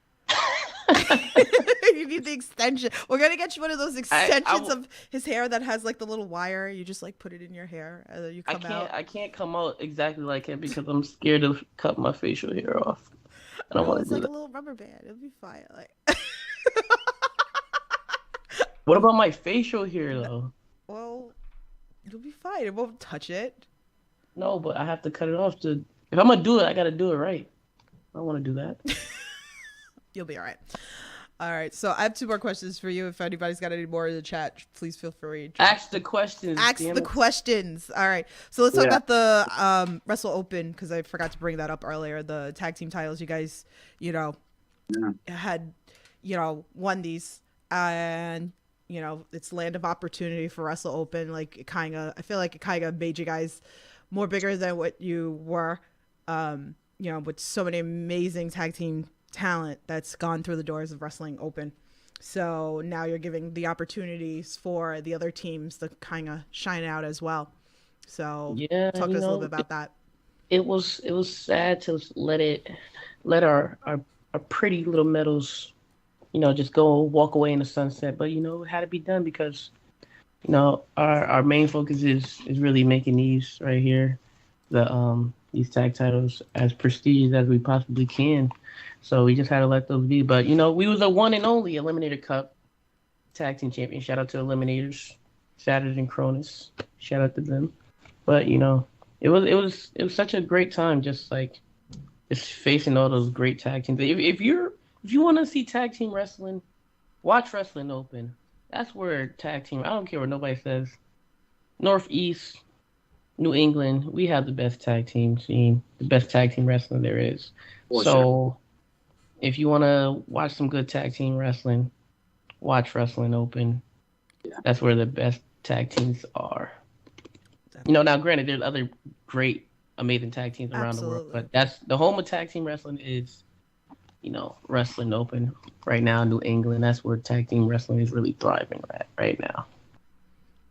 You give you the extension. We're gonna get you one of those extensions of his hair that has like the little wire. You just like put it in your hair and then you come out. I can't come out exactly like him because I'm scared to cut my facial hair off. I don't No, want it's to do like a that. little rubber band. It'll be fine. Like, What about my facial hair though? well, you'll be fine. It won't touch it. No, but I have to cut it off to. If I'm gonna do it, I gotta do it right. I don't want to do that. You'll be all right. All right. So I have 2 more questions for you. If anybody's got any more in the chat, please feel free. Ask the questions. Ask damn the it. questions. All right. So let's talk Yeah. about the Wrestle Open because I forgot to bring that up earlier. The tag team titles. You guys, Yeah. had, won these, and it's land of opportunity for Wrestle Open. Like I feel like it kind of made you guys more bigger than what you were. With so many amazing tag team talent that's gone through the doors of Wrestling Open. So now you're giving the opportunities for the other teams to kind of shine out as well. So Yeah, talk to us a little bit about that. It was sad to let our pretty little medals, just go walk away in the sunset. But it had to be done because our main focus is really making these right here, these tag titles as prestigious as we possibly can. So we just had to let those be. But we was a one and only Eliminator Cup tag team champion. Shout out to Eliminators, Shattered and Cronus. Shout out to them. But it was such a great time, just facing all those great tag teams. If you want to see tag team wrestling, watch Wrestling Open. That's where tag team. I don't care what nobody says. Northeast, New England, we have the best tag team scene, the best tag team wrestling there is. For So, sure. if you want to watch some good tag team wrestling, watch Wrestling Open. Yeah. That's where the best tag teams are. Now granted, there's other great, amazing tag teams around the world, Absolutely. but that's the home of tag team wrestling is, Wrestling Open right now, New England. That's where tag team wrestling is really thriving right now.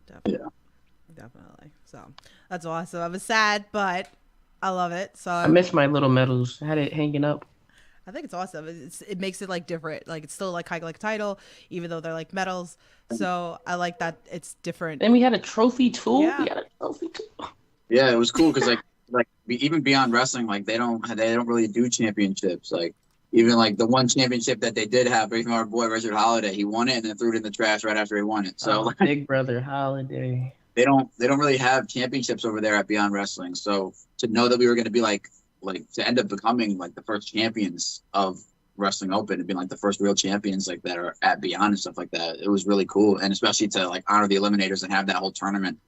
Definitely. So that's awesome. I was sad, but I love it. So I miss my little medals. I had it hanging up. I think it's awesome. It makes it like different. Like it's still like kind of like a title, even though they're like medals. So I like that it's different. And we had a trophy too. Yeah. We had a trophy too. Yeah, it was cool because even beyond wrestling, like they don't really do championships. Like even like the one championship that they did have, even our boy Richard Holiday, he won it and then threw it in the trash right after he won it. So Big Brother Holiday. they don't really have championships over there at Beyond Wrestling. So to know that we were going to be like to end up becoming like the first champions of Wrestling Open and being like the first real champions like that are at Beyond and stuff like that, it was really cool. And especially to like honor the Eliminators and have that whole tournament.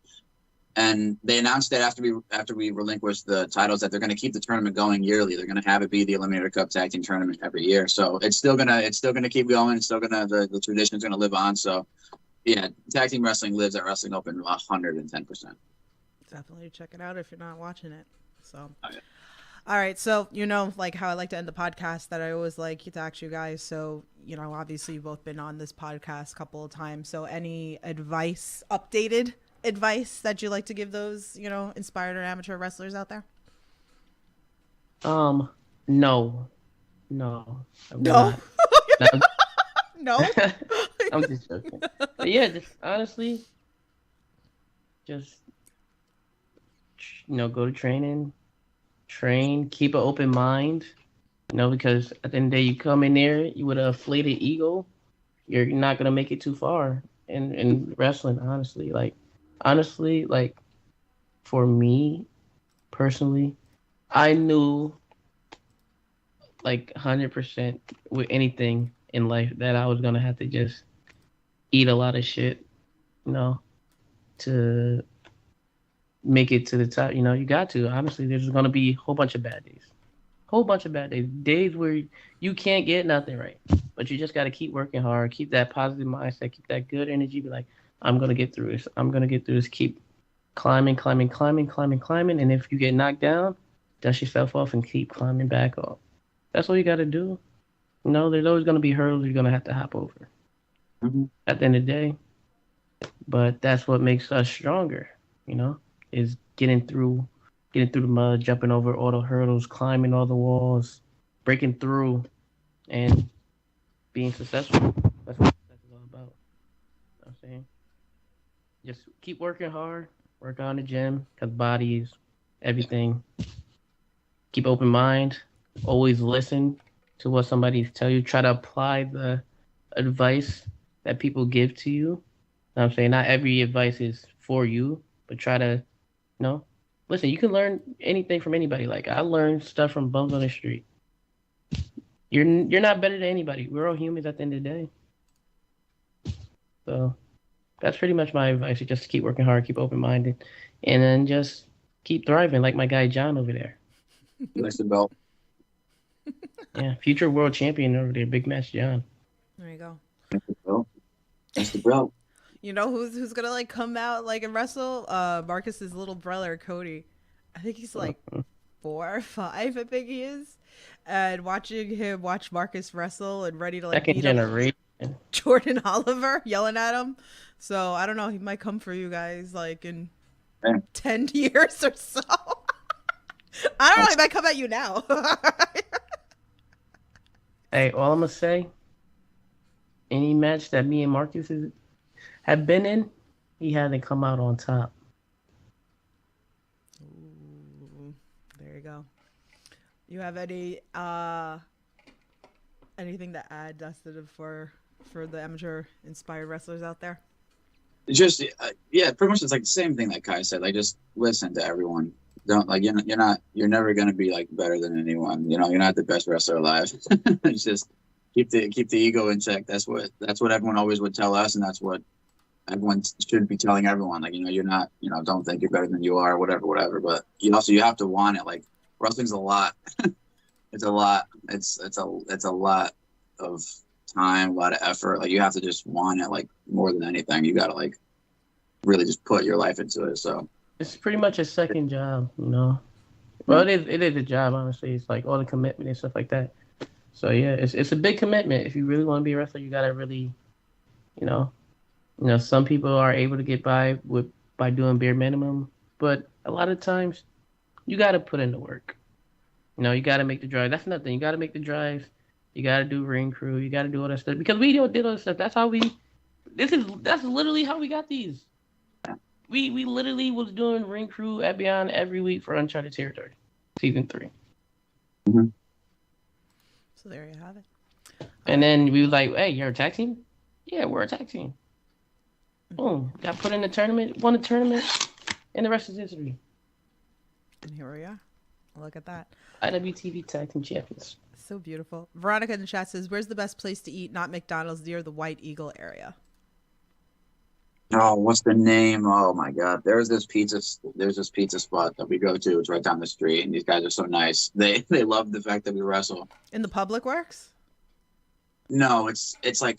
And they announced that after we relinquished the titles that they're going to keep the tournament going yearly. They're going to have it be the Eliminator Cup Tag Team Tournament every year. So it's still gonna keep going. It's still the tradition's gonna live on. So yeah, tag team wrestling lives at Wrestling Open 110%. Definitely check it out if you're not watching it. So, Oh, yeah. All right. So like how I like to end the podcast, that I always like to ask you guys. So obviously you've both been on this podcast a couple of times. So any updated advice that you like to give those inspired or amateur wrestlers out there? No. No. I'm No. not. No. No. I'm just joking. But yeah, just honestly, just go to training, train, keep an open mind. Because at the end of the day, you come in there, you with a inflated ego, you're not gonna make it too far in wrestling. Honestly, like for me personally, I knew like 100% with anything in life that I was gonna have to just eat a lot of shit, to make it to the top. You got to. Honestly, there's gonna be a whole bunch of bad days. Days where you can't get nothing right, but you just got to keep working hard, keep that positive mindset, keep that good energy. Be like, I'm gonna get through this. Keep climbing, and if you get knocked down, dust yourself off and keep climbing back up. That's all you got to do. There's always gonna be hurdles you're gonna have to hop over. Mm-hmm. At the end of the day, but that's what makes us stronger. Is getting through the mud, jumping over all the hurdles, climbing all the walls, breaking through, and being successful. That's what success is all about. You know what I'm saying? Just keep working hard, work on the gym, cause bodies, everything. Keep open mind. Always listen to what somebody tell you. Try to apply the advice that people give to you. You know what I'm saying? Not every advice is for you, but try to, listen, you can learn anything from anybody. Like I learned stuff from bums on the street. You're not better than anybody. We're all humans at the end of the day. So that's pretty much my advice. You just keep working hard, keep open minded, and then just keep thriving like my guy John over there. Nice the belt. Yeah, future world champion over there, Big Match John. There you go. Nice the belt. You know who's gonna like come out like and wrestle? Marcus's little brother Cody. I think he's like 4 or 5. I think he is. And watching him watch Marcus wrestle and ready to like Second beat up generation. Jordan Oliver, yelling at him. So I don't know. He might come for you guys like in 10 years or so. I don't know. He might come at you now. Hey, all I'm gonna say, any match that me and Marcus have been in, he hasn't come out on top. Ooh, there you go. You have any anything to add, Dustin, for the amateur inspired wrestlers out there? Just yeah, pretty much it's like the same thing that Kai said. Like just listen to everyone. Don't like you're never gonna be like better than anyone. You know, you're not the best wrestler alive. It's just keep the ego in check. That's what everyone always would tell us, and that's what everyone should be telling everyone. Like, you're not, don't think you're better than you are, whatever. But you have to want it. Like wrestling's a lot. It's a lot. It's a lot of time, a lot of effort. Like you have to just want it. Like more than anything, you gotta like really just put your life into it. So it's pretty much a second job, Well, it is a job, honestly. It's like all the commitment and stuff like that. So yeah, it's a big commitment. If you really want to be a wrestler, you gotta really, some people are able to get by doing bare minimum, but a lot of times you gotta put in the work. You gotta make the drive. That's nothing. You gotta make the drives. You gotta do ring crew. You gotta do all that stuff because we did all that stuff. That's literally how we got these. We literally was doing ring crew at Beyond every week for Uncharted Territory, season 3. Mm-hmm. So there you have it. And then we was like, "Hey, you're a tag team? Yeah, we're a tag team." Boom, got put in the tournament, won the tournament, and the rest is history. And here we are. Look at that. IWTV Tag Team Champions. So beautiful. Veronica in the chat says, "Where's the best place to eat? Not McDonald's, near the White Eagle area." Oh, what's the name? Oh my God! There's this pizza spot that we go to. It's right down the street, and these guys are so nice. They love the fact that we wrestle. In the Public Works? No, it's a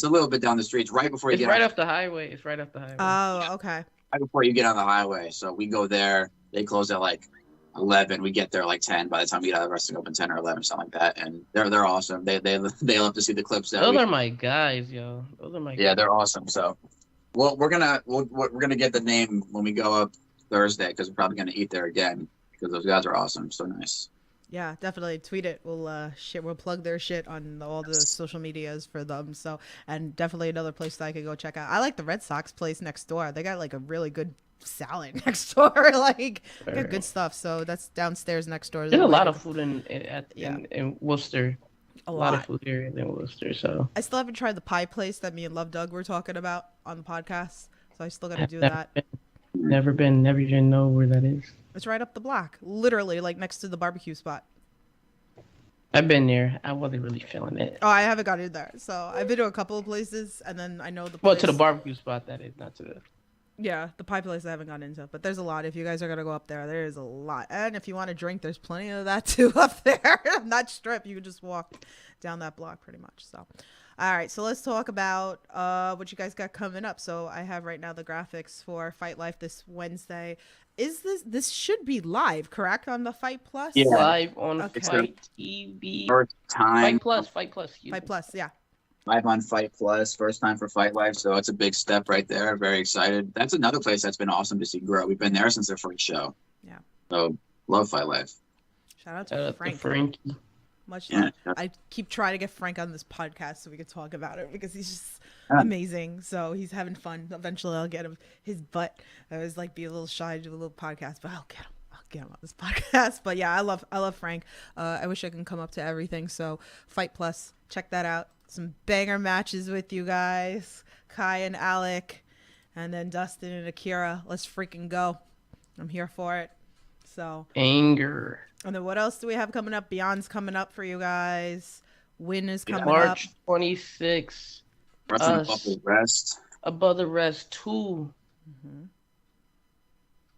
little bit down the street. It's right before you It's get right off the highway. It's right off the highway. Oh, okay. right before you get on the highway. So we go there. They close at like 11. We get there like 10. By the time we get out of the wrestling open 10 or 11, something like that. And they're awesome. They love to see the clips. Those are my guys, yo. Those are my guys. Yeah, they're awesome. So, well, we're gonna get the name when we go up Thursday because we're probably gonna eat there again because those guys are awesome. So nice. Yeah, definitely tweet it. We'll plug their shit on all the social medias for them. So, and definitely another place that I could go check out. I like the Red Sox place next door. They got like a really good salad next door. Like they got good stuff. So that's downstairs next door. There's a lot of food in Worcester. A lot of food here in Worcester. So I still haven't tried the pie place that me and Love Doug were talking about on the podcast. So I still got to do that. Never even know where that is. It's right up the block, literally, like next to the barbecue spot. I've been there. I wasn't really feeling it. Oh, I haven't got in there. So I've been to a couple of places, and then I know the place. Well, to the barbecue spot, that is, not to the... Yeah, the pie place I haven't gone into. But there's a lot. If you guys are going to go up there, there is a lot. And if you want to drink, there's plenty of that too up there. Not strip. You can just walk down that block pretty much. So, all right. So let's talk about what you guys got coming up. So I have right now the graphics for Fight Life this Wednesday. This should be live, correct, on the Fight Plus? Yeah. Live on Okay. Fight TV. First time. Fight Plus. Fight Plus, yeah. Live on Fight Plus, first time for Fight Life, so it's a big step right there. Very excited. That's another place that's been awesome to see grow. We've been there since their first show. Yeah. So love Fight Life. Shout out to Frank. Frankie. Much Yeah. love. I keep trying to get Frank on this podcast so we can talk about it because he's just Yeah. amazing. So he's having fun. Eventually, I'll get him his butt. I always like be a little shy to do a little podcast, but I'll get him. I'll get him on this podcast. But yeah, I love Frank. I wish I can come up to everything. So Fight Plus, check that out. Some banger matches with you guys, Kai and Alec, and then Dustin and Akira. Let's freaking go. I'm here for it. So Anger. and then what else do we have coming up? Beyond's coming up for you guys. Win is coming up. March 26th. Wrestling Us. Above the Rest. Above the Rest 2.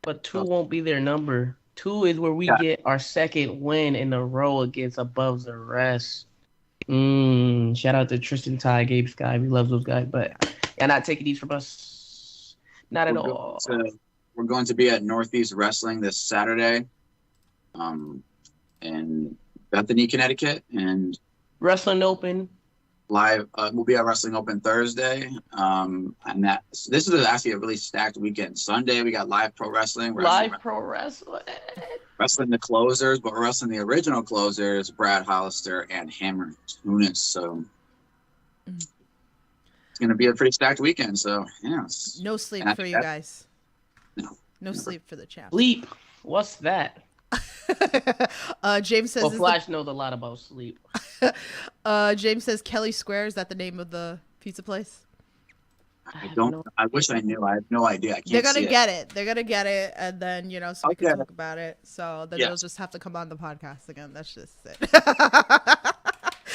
But 2 won't be their number. 2 is where we get our second win in a row against Above the Rest. Shout out to Tristan, Ty, Gabe, Sky. We love those guys, but you're not taking these from us. Not at all. We're going to be at Northeast Wrestling this Saturday, in Bethany, Connecticut, and Wrestling Open. live. We'll be at Wrestling Open Thursday, and this is actually a really stacked weekend. Sunday we got live pro wrestling. Live pro wrestling. Wrestling the closers, but we're wrestling the original closers, Brad Hollister and Hammer Tunis. So it's going to be a pretty stacked weekend. So yeah, No sleep for you guys. No sleep for the champ. Sleep. What's that? James says. Well, Flash knows a lot about sleep. James says Kelly Square. Is that the name of the pizza place? I don't. I wish I knew. I have no idea. I can't. They're gonna see get it. They're gonna get it, and then so we can talk about it. So then Yes. they'll just have to come on the podcast again. That's just it.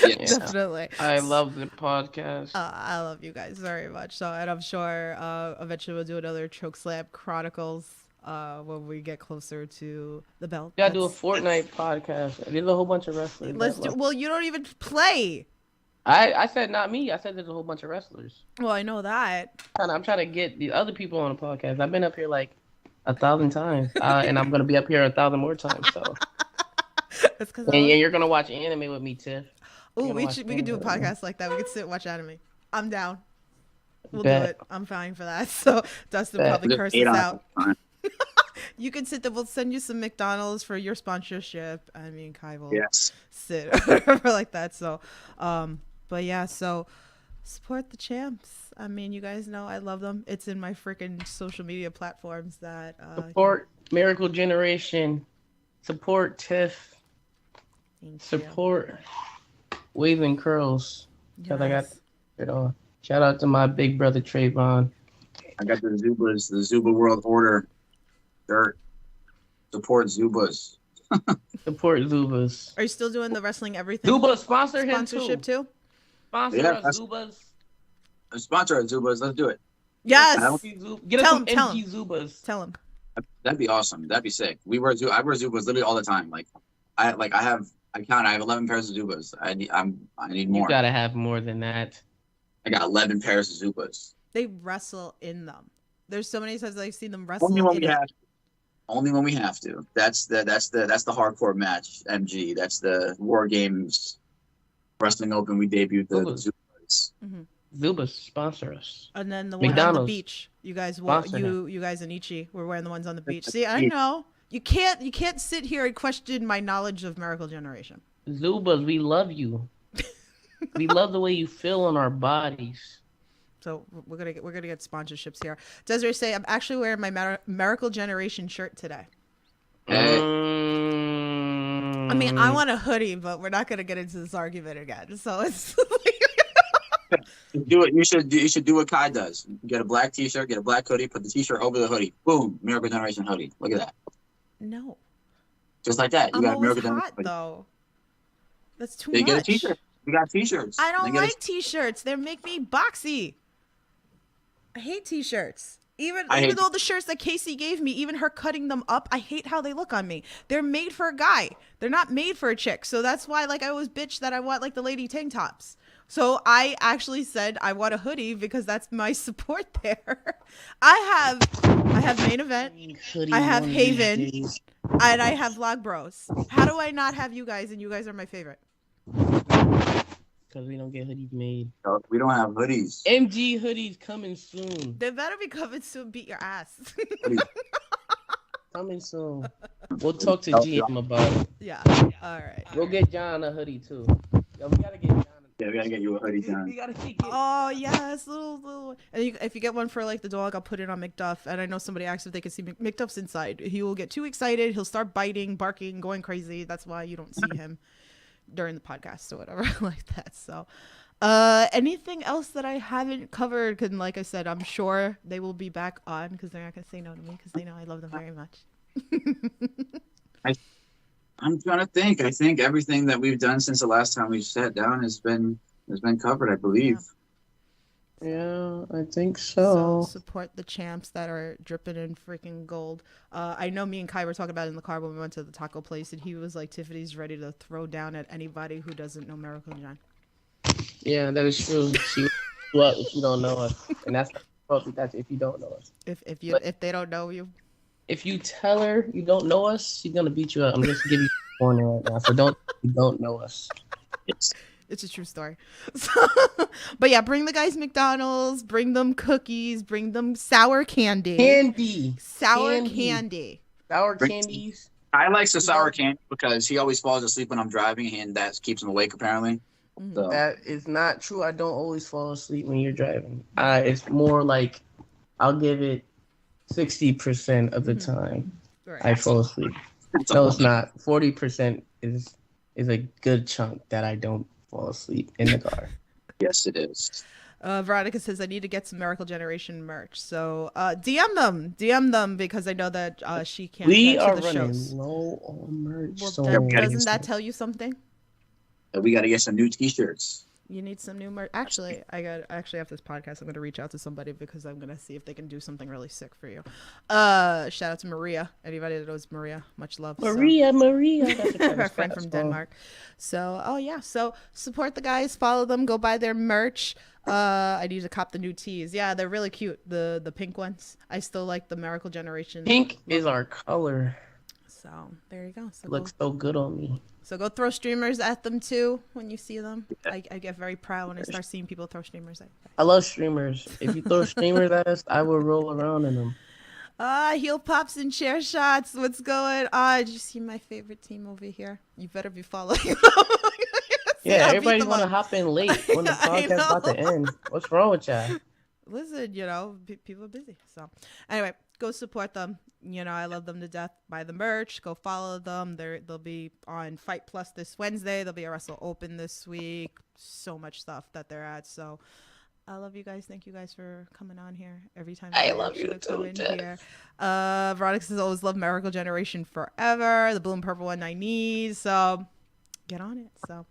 Yes. Definitely. I love the podcast. I love you guys very much. So, and I'm sure eventually we'll do another Chokeslam Chronicles when we get closer to the belt. We gotta do a Fortnite podcast. There's a whole bunch of wrestlers. Let's do. Well, you don't even play. I said not me. I said there's a whole bunch of wrestlers. Well, I know that. I'm trying to get the other people on the podcast. I've been up here like 1,000 times, and I'm gonna be up here 1,000 more times. So, That's because. and you're gonna watch anime with me, Tiff. Oh, we could do a podcast like that. We could sit and watch anime. I'm down. We'll Bet. do it. I'm fine for that. So Dustin Bet. probably Just curses ate on out. it. You can sit there. We'll send you some McDonald's for your sponsorship. I mean, Kai will Yes. sit or whatever like that. So, but yeah, so support the champs. I mean, you guys know I love them. It's in my freaking social media platforms that Support Miracle Generation. Support Tiff. thank you. Support Wave and Curls. Because I got Yes. it all. Shout out to my big brother Trayvon. I got the Zubas, the Zuba World Order shirt. Support Zubas. Support Zubas. Are you still doing the wrestling everything Zuba, sponsor him sponsorship too. too? Sponsor Yeah, us, that's- Zubas. Sponsor at Zubas. Let's do it. Yes. Get us Tell some him, tell MG Zubas. Tell him. That'd be awesome. That'd be sick. I wear Zubas literally all the time. I have 11 pairs of Zubas. I need You more. gotta have more than that. I got 11 pairs of Zubas. They wrestle in them. There's so many times I've seen them wrestle. Only when in we it. have to. Only when we have to. That's the hardcore match. MG. That's the War Games Wrestling Open. We debuted the Zubas. Zubas. Zubas, sponsor us. And then the one on the McDonald's. beach. You guys, Sponsor you guys and Ichi were wearing the ones on the beach. See, I know you can't sit here and question my knowledge of Miracle Generation. Zubas, we love you. We love the way you feel on our bodies. So we're gonna get sponsorships here. Desiree say I'm actually wearing my Miracle Generation shirt today. Hey. I mean, I want a hoodie, but we're not gonna get into this argument again. So it's Do it. You should do what Kai does. Get a black T-shirt, get a black hoodie, put the T-shirt over the hoodie. Boom, Miracle Generation hoodie. Look at that. no. Just like that. You I'm got always Miracle hot Generation hoodie. though. That's too They much. get a T-shirt. We got T-shirts. I don't They get a- like T-shirts. They make me boxy. I hate T-shirts. Even I hate- though the shirts that Casey gave me, even her cutting them up, I hate how they look on me. They're made for a guy. They're not made for a chick. So that's why, I always bitch that I want the lady tank tops. So I actually said I want a hoodie because that's my support there. I have Main Event, I have Haven, and I have Vlog Bros. How do I not have you guys? And you guys are my favorite. Because we don't get hoodies made. We don't have hoodies. MG hoodies coming soon. They better be coming soon. Beat your ass. Coming soon. We'll talk to GM about it. Yeah. All right. We'll get John a hoodie too. Yo, we gotta get John. Yeah, we gotta get you a hoodie, We John. gotta get. Oh yes, little. And if you get one for like the dog, I'll put it on McDuff. And I know somebody asked if they could see McDuff's inside. He will get too excited. He'll start biting, barking, going crazy. That's why you don't see him during the podcast or whatever like that. So, anything else that I haven't covered? Because like I said, I'm sure they will be back on because they're not gonna say no to me because they know I love them very much. I'm trying to think. I think everything that we've done since the last time we sat down has been covered, I believe. Yeah, I think So so. support the champs that are dripping in freaking gold. I know me and Kai were talking about it in the car when we went to the taco place, and he was like, Tiffany's ready to throw down at anybody who doesn't know Miracle John. Yeah, that is true. She well, if you don't know us, and that's if you don't know us. If But- they don't know you. If you tell her you don't know us, she's gonna beat you up. I'm just giving you a warning right now. So you don't know us. It's a true story. So, but yeah, bring the guys McDonald's, bring them cookies, bring them sour candy. Sour candy. Sour Bring- candies. I like the sour candy because he always falls asleep when I'm driving, and that keeps him awake apparently. Mhm. So That is not true. I don't always fall asleep when you're driving. It's more like I'll give it 60% of the time Right. I fall asleep. that's No, all. it's not. 40% is a good chunk that I don't fall asleep in the car. Yes, it is. Veronica says I need to get some Miracle Generation merch. So DM them because I know that she can't We get to are the running shows. low on merch. Well, So doesn't that tell you something? We got to get some new T-shirts. You need some new merch. Actually, actually after this podcast, I'm gonna reach out to somebody because I'm gonna see if they can do something really sick for you. Shout out to Maria. Anybody that knows Maria, much love. So- Maria. That's a our Travis friend Scott from song. Denmark. So support the guys, follow them, go buy their merch. I need to cop the new tees. Yeah, they're really cute. The pink ones. I still like the Miracle Generation. Pink is our color. So there you go. So Looks so good on me. go throw streamers at them too when you see them. I get very proud when I start seeing people throw streamers at. I love streamers. If you throw streamers at us, I will roll around in them. Heel pops and chair shots. What's going on? Did you see my favorite team over here? You better be following them. See, Yeah, I'll beat everybody's them want to up. hop in late when the I podcast's about to know. end. What's wrong with y'all? Listen, people are busy. So anyway, go support them. I love them to death. Buy the merch. Go follow them. They'll be on Fight Plus this Wednesday. They'll be at Wrestle Open this week. So much stuff that they're at. So I love you guys. Thank you guys for coming on here every time. I I love you should come too, in Jeff. here. Veronica says always love Miracle Generation forever. The blue and purple one I need. So get on it. So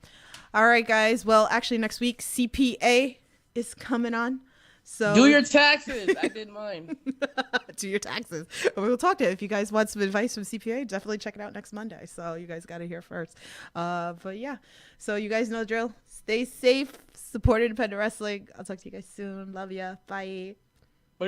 all right, guys. Well, actually next week CPA is coming on. So Do your taxes. I did mine. do your taxes. We'll talk to you. If you guys want some advice from CPA, definitely check it out next Monday. So you guys got to hear first. But yeah, so you guys know the drill. Stay safe. Support independent wrestling. I'll talk to you guys soon. Love ya. Bye. Bye.